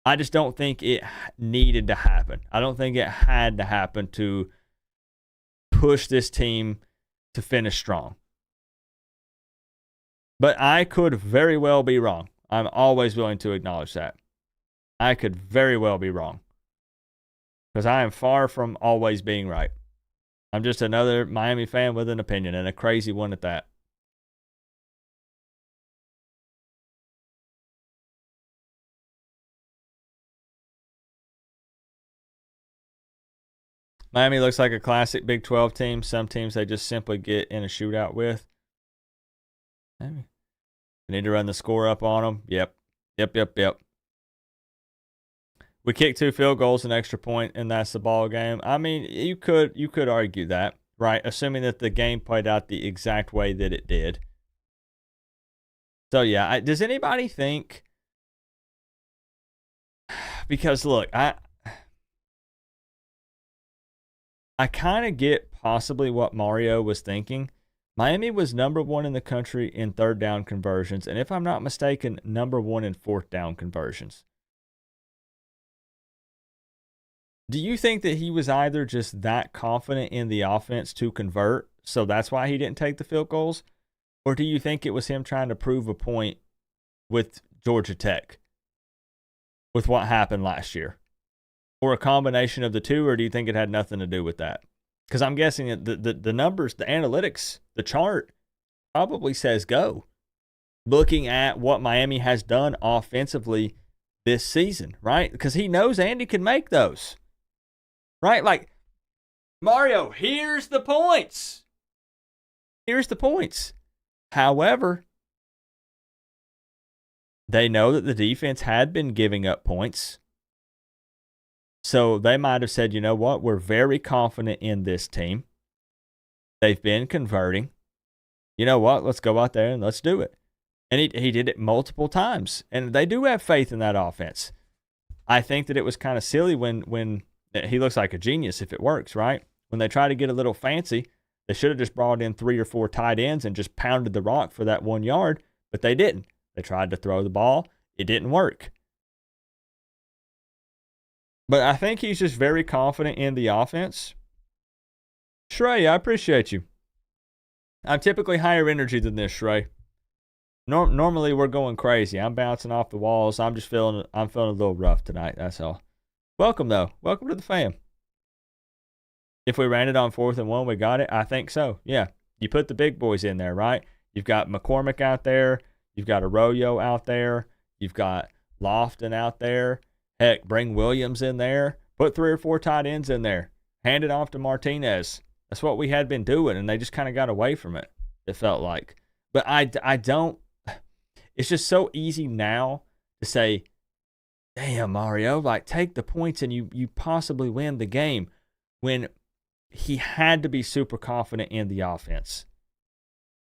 I just don't think it needed to happen. I don't think it had to happen to push this team to finish strong. But I could very well be wrong. I'm always willing to acknowledge that. I could very well be wrong. Because I am far from always being right. I'm just another Miami fan with an opinion, and a crazy one at that. Miami looks like a classic Big 12 team. Some teams they just simply get in a shootout with. Maybe. We need to run the score up on them. Yep. We kicked 2 field goals, an extra point, and that's the ball game. I mean, you could argue that, right? Assuming that the game played out the exact way that it did. So yeah, does anybody think? Because look, I kind of get possibly what Mario was thinking. Miami was number 1 in the country in third down conversions, and if I'm not mistaken, number 1 in fourth down conversions. Do you think that he was either just that confident in the offense to convert, so that's why he didn't take the field goals? Or do you think it was him trying to prove a point with Georgia Tech, with what happened last year? Or a combination of the two, or do you think it had nothing to do with that? Because I'm guessing that the numbers, the analytics, the chart probably says go. Looking at what Miami has done offensively this season, right? Because he knows Andy can make those. Right? Like, Mario, here's the points. Here's the points. However, they know that the defense had been giving up points. So they might have said, you know what? We're very confident in this team. They've been converting. You know what? Let's go out there and let's do it. And he did it multiple times. And they do have faith in that offense. I think that it was kind of silly when he looks like a genius if it works, right? When they try to get a little fancy, they should have just brought in 3 or 4 tight ends and just pounded the rock for that 1 yard, but they didn't. They tried to throw the ball. It didn't work. But I think he's just very confident in the offense. Shrey, I appreciate you. I'm typically higher energy than this, Shrey. Normally we're going crazy. I'm bouncing off the walls. I'm feeling a little rough tonight. That's all. Welcome, though. Welcome to the fam. If we ran it on 4th and 1, we got it? I think so. Yeah. You put the big boys in there, right? You've got McCormick out there. You've got Arroyo out there. You've got Lofton out there. Heck, bring Williams in there. Put 3 or 4 tight ends in there. Hand it off to Martinez. That's what we had been doing, and they just kind of got away from it, it felt like. But I don't – it's just so easy now to say, damn, Mario, like take the points and you possibly win the game, when he had to be super confident in the offense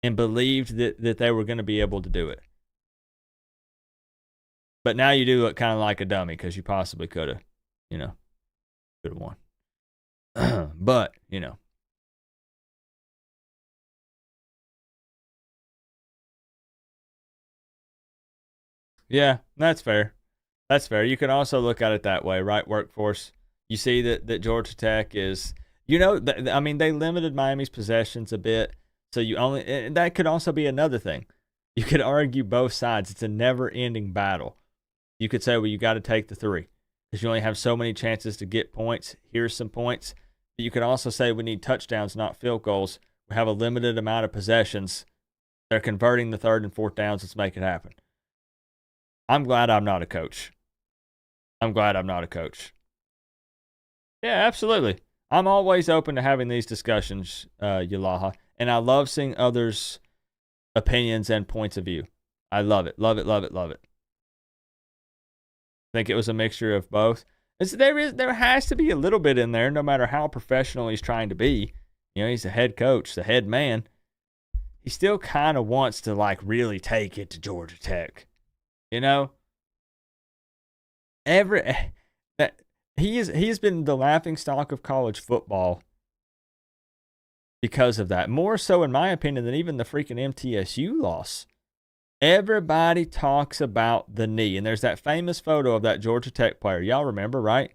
and believed that they were going to be able to do it. But now you do look kind of like a dummy because you possibly could have, could have won. But, Yeah, that's fair. That's fair. You can also look at it that way, right? Workforce. You see that Georgia Tech is, they limited Miami's possessions a bit. So and that could also be another thing. You could argue both sides. It's a never-ending battle. You could say, well, you got to take the 3 because you only have so many chances to get points. Here's some points. But you could also say we need touchdowns, not field goals. We have a limited amount of possessions. They're converting the 3rd and 4th downs. Let's make it happen. I'm glad I'm not a coach. Yeah, absolutely. I'm always open to having these discussions, Yalaha. And I love seeing others' opinions and points of view. I love it. Love it, love it, love it. I think it was a mixture of both. There has to be a little bit in there, no matter how professional he's trying to be. He's the head coach, the head man. He still kind of wants to, really take it to Georgia Tech. He has been the laughingstock of college football because of that. More so, in my opinion, than even the freaking MTSU loss. Everybody talks about the knee. And there's that famous photo of that Georgia Tech player. Y'all remember, right?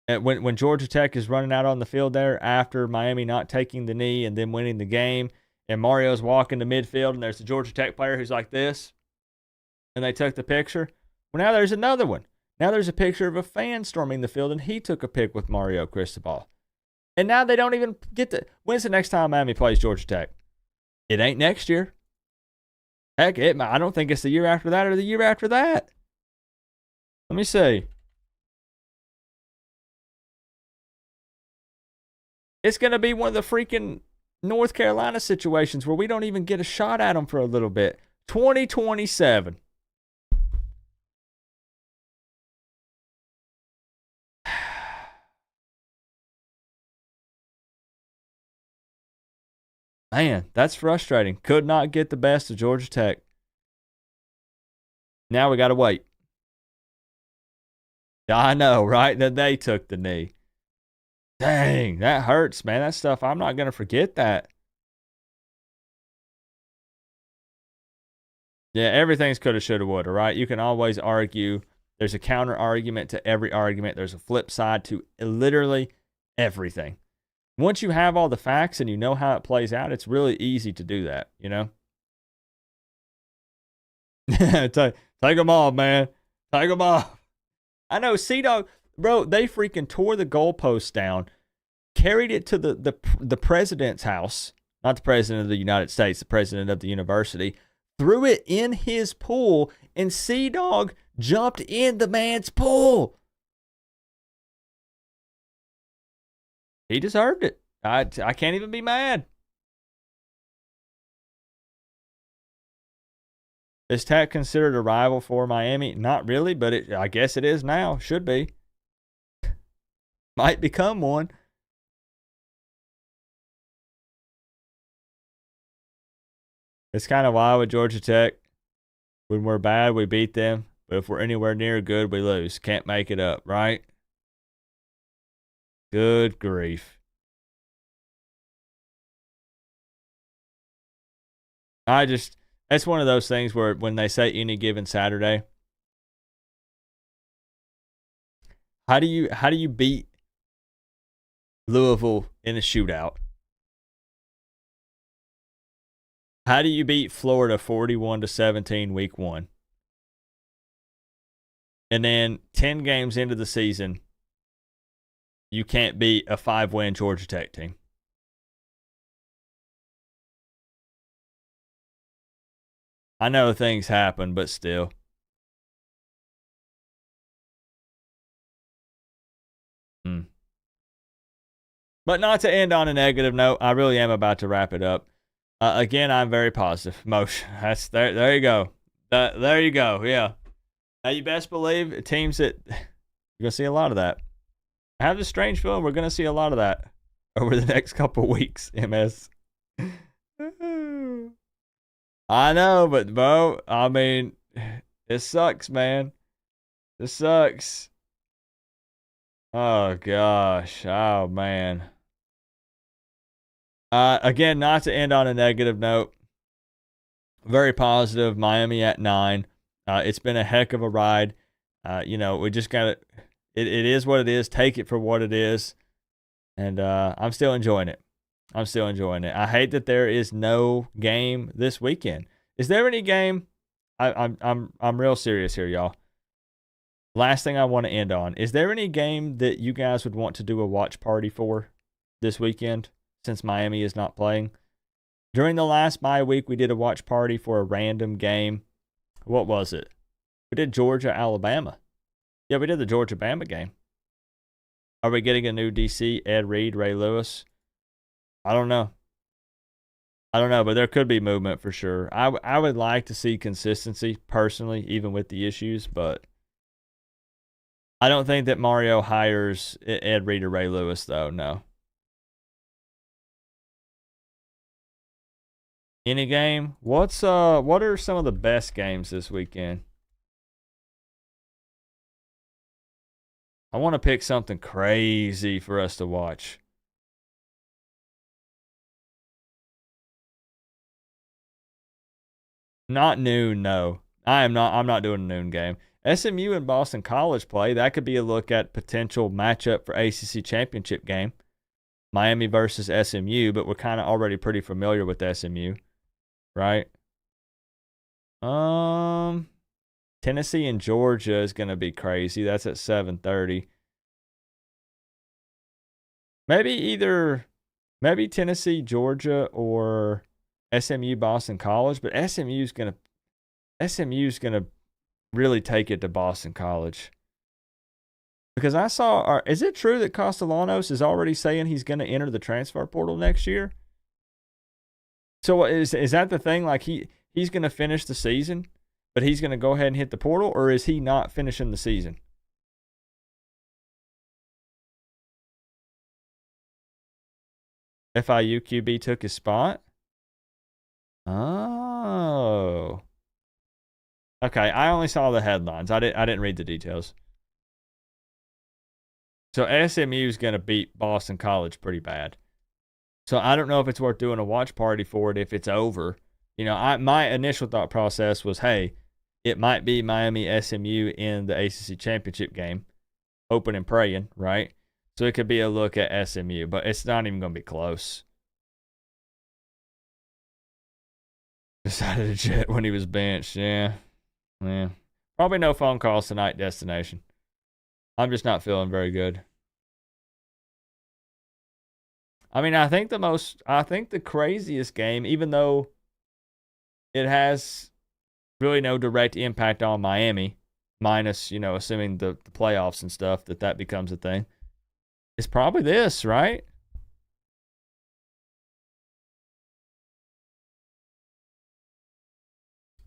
When Georgia Tech is running out on the field there after Miami not taking the knee and then winning the game, and Mario's walking to midfield, and there's the Georgia Tech player who's like this, and they took the picture. Well, now there's another one. Now there's a picture of a fan storming the field, and he took a pic with Mario Cristobal. And now they don't even get to. When's the next time Miami plays Georgia Tech? It ain't next year. Heck, I don't think it's the year after that or the year after that. Let me see. It's going to be one of the freaking North Carolina situations where we don't even get a shot at them for a little bit. 2027. Man, that's frustrating. Could not get the best of Georgia Tech. Now we got to wait. I know, right? That they took the knee. Dang, that hurts, man. That stuff, I'm not going to forget that. Yeah, everything's coulda, shoulda, woulda, right? You can always argue. There's a counter argument to every argument. There's a flip side to literally everything. Once you have all the facts and you know how it plays out, it's really easy to do that, you know? Take them off, man. Take them off. I know, Sea-Dog, bro, they freaking tore the goalpost down, carried it to the president's house, not the president of the United States, the president of the university, threw it in his pool, and Sea-Dog jumped in the man's pool. He deserved it. I can't even be mad. Is Tech considered a rival for Miami? Not really, but I guess it is now. Should be. Might become one. It's kind of wild with Georgia Tech. When we're bad, we beat them. But if we're anywhere near good, we lose. Can't make it up, right? Good grief. It's one of those things where when they say any given Saturday, how do you beat Louisville in a shootout? How do you beat Florida 41-17 week 1? And then 10 games into the season, you can't beat a 5-win Georgia Tech team. I know things happen, but still. But not to end on a negative note, I really am about to wrap it up. Again, I'm very positive. Motion. That's there. There you go. There you go. Yeah. Now you best believe teams that you're gonna see a lot of that. I have this strange feeling we're gonna see a lot of that over the next couple weeks. MS. I know, but bro, I mean, it sucks, man. It sucks. Oh gosh. Oh man. Again, not to end on a negative note. Very positive. Miami at 9. It's been a heck of a ride. We just got it is what it is. Take it for what it is. And I'm still enjoying it. I hate that there is no game this weekend. Is there any game? I'm real serious here, y'all. Last thing I want to end on. Is there any game that you guys would want to do a watch party for this weekend since Miami is not playing? During the last bye week, we did a watch party for a random game. What was it? We did Georgia, Alabama. Yeah, we did the Georgia-Bama game. Are we getting a new DC? Ed Reed, Ray Lewis? I don't know, but there could be movement for sure. I would like to see consistency, personally, even with the issues, but I don't think that Mario hires Ed Reed or Ray Lewis, though, no. Any game? What are some of the best games this weekend? I want to pick something crazy for us to watch. Not noon, no. I'm not doing a noon game. SMU and Boston College play. That could be a look at potential matchup for ACC championship game. Miami versus SMU, but we're kind of already pretty familiar with SMU, right? Tennessee and Georgia is going to be crazy. That's at 7:30. Maybe Tennessee, Georgia, or SMU, Boston College, but SMU's going to really take it to Boston College. Because I saw, is it true that Castellanos is already saying he's going to enter the transfer portal next year? So is that the thing? Like he's going to finish the season, but he's going to go ahead and hit the portal, or is he not finishing the season? FIU QB took his spot? Oh. Okay, I only saw the headlines. I didn't read the details. So SMU is going to beat Boston College pretty bad. So I don't know if it's worth doing a watch party for it if it's over. You know, my initial thought process was, hey, it might be Miami SMU in the ACC championship game, hoping and praying, right? So it could be a look at SMU, but it's not even going to be close. Decided to jet when he was benched, yeah. Probably no phone calls tonight, destination. I'm just not feeling very good. I mean, I think the craziest game, even though it has really no direct impact on Miami, minus, assuming the playoffs and stuff, that becomes a thing, is probably this, right?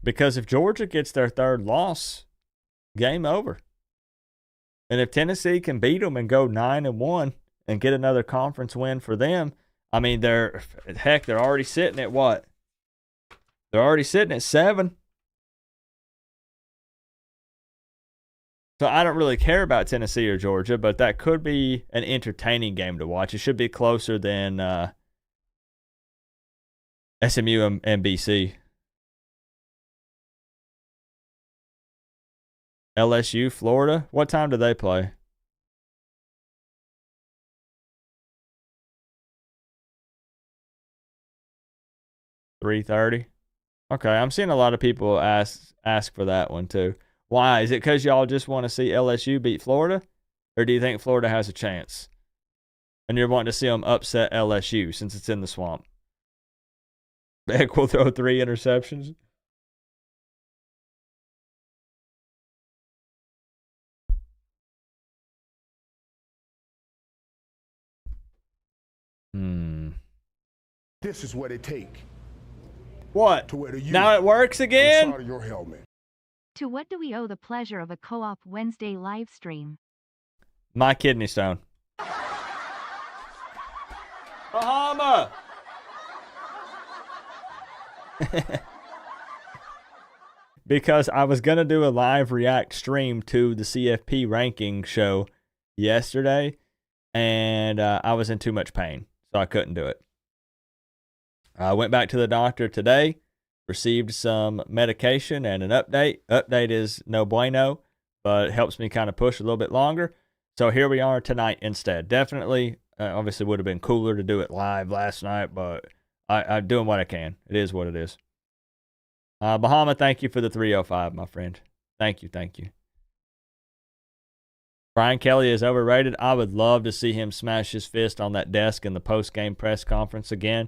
Because if Georgia gets their third loss, game over. And if Tennessee can beat them and go 9-1 and get another conference win for them, I mean, they're already sitting at what? They're already sitting at 7. So I don't really care about Tennessee or Georgia, but that could be an entertaining game to watch. It should be closer than SMU and BC. LSU, Florida. What time do they play? $3:30. Okay, I'm seeing a lot of people ask for that one too. Why? Is it because y'all just want to see LSU beat Florida? Or do you think Florida has a chance? And you're wanting to see them upset LSU since it's in the swamp? Beck will throw 3 interceptions. This is what it take. What? To wear the U Now it works again? on the side of your helmet. To what do we owe the pleasure of a co-op Wednesday live stream? My kidney stone. Bahama! Because I was going to do a live react stream to the CFP ranking show yesterday, and I was in too much pain, so I couldn't do it. I went back to the doctor today, received some medication and an update. Update is no bueno, but it helps me kind of push a little bit longer. So here we are tonight instead. Definitely, obviously would have been cooler to do it live last night, but I'm doing what I can. It is what it is. Bahama, thank you for the 305, my friend. Thank you. Brian Kelly is overrated. I would love to see him smash his fist on that desk in the post-game press conference again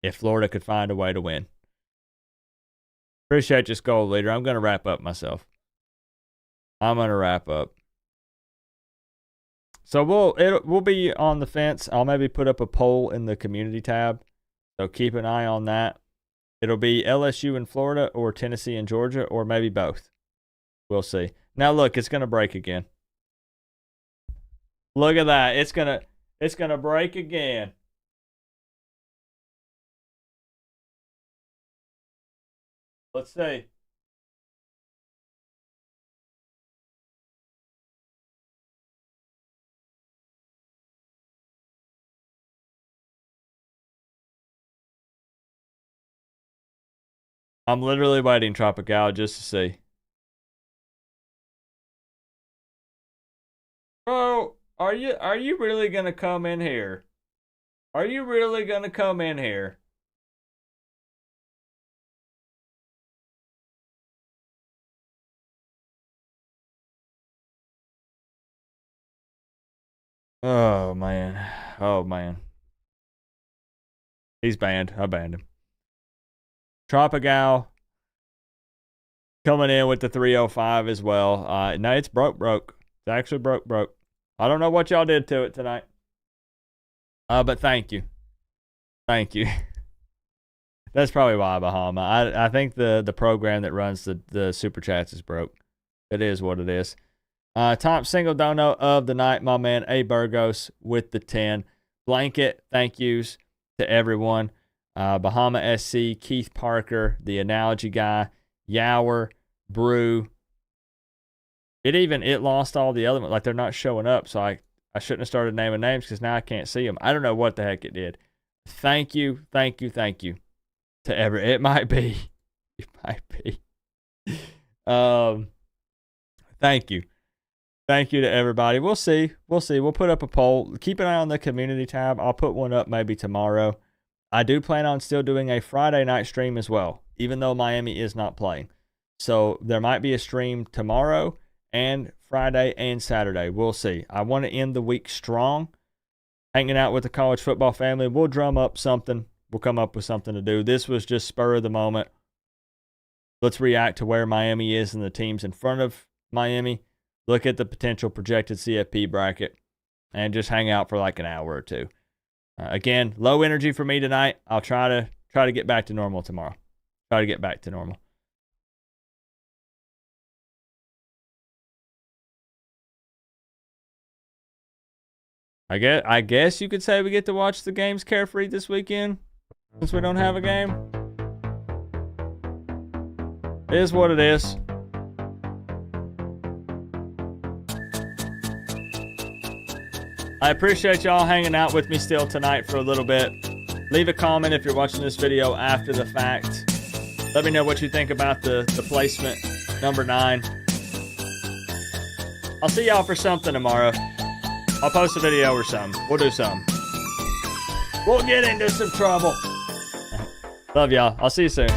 if Florida could find a way to win. Appreciate your skull, leader. I'm going to wrap up myself. I'm going to wrap up. So we'll be on the fence. I'll maybe put up a poll in the community tab. So keep an eye on that. It'll be LSU in Florida or Tennessee and Georgia or maybe both. We'll see. Now look, it's going to break again. Look at that. It's going to break again. Let's see. I'm literally waiting, Tropical, just to see. Bro, are you really gonna come in here? Are you really gonna come in here? Oh man. Oh man. He's banned. I banned him. Tropical coming in with the 305 as well. No, it's broke. It's actually broke. I don't know what y'all did to it tonight. But thank you. Thank you. That's probably why, Bahama. I think the program that runs the super chats is broke. It is what it is. Top single dono of the night, my man A Burgos with the 10. Blanket, thank yous to everyone. Bahama SC, Keith Parker, the analogy guy, Yower, Brew. It lost all the elements. Like, they're not showing up, so I shouldn't have started naming names because now I can't see them. I don't know what the heck it did. Thank you to every. It might be. Thank you. Thank you to everybody. We'll see. We'll put up a poll. Keep an eye on the community tab. I'll put one up maybe tomorrow. I do plan on still doing a Friday night stream as well, even though Miami is not playing. So there might be a stream tomorrow and Friday and Saturday. We'll see. I want to end the week strong, hanging out with the college football family. We'll drum up something. We'll come up with something to do. This was just spur of the moment. Let's react to where Miami is and the teams in front of Miami. Look at the potential projected CFP bracket and just hang out for like an hour or two. Again, low energy for me tonight. I'll try to get back to normal tomorrow. Try to get back to normal. I guess you could say we get to watch the games carefree this weekend since we don't have a game. It is what it is. I appreciate y'all hanging out with me still tonight for a little bit. Leave a comment if you're watching this video after the fact. Let me know what you think about the placement, number 9. I'll see y'all for something tomorrow. I'll post a video or something. We'll do something. We'll get into some trouble. Love y'all. I'll see you soon.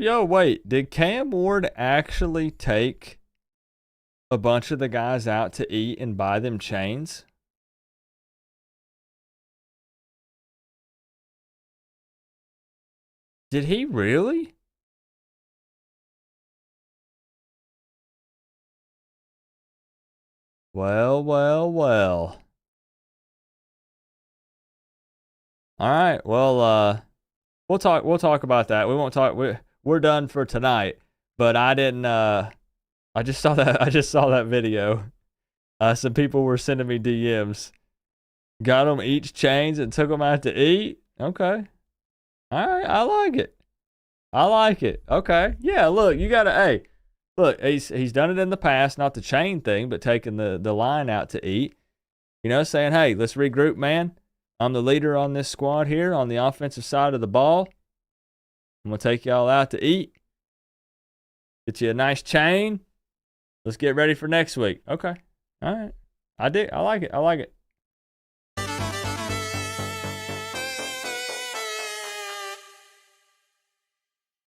Yo, wait. Did Cam Ward actually take a bunch of the guys out to eat and buy them chains? Did he really? Well, well, well. All right. Well, we'll talk about that. We won't talk. We're done for tonight. But I didn't. I just saw that video. Some people were sending me DMs. Got them each chains and took them out to eat. Okay. All right. I like it. I like it. Okay. Yeah. Look, you gotta. Hey, look. He's done it in the past, not the chain thing, but taking the line out to eat. You know, saying, hey, let's regroup, man. I'm the leader on this squad here on the offensive side of the ball. I'm going to take y'all out to eat. Get you a nice chain. Let's get ready for next week. Okay. All right. I like it. I like it.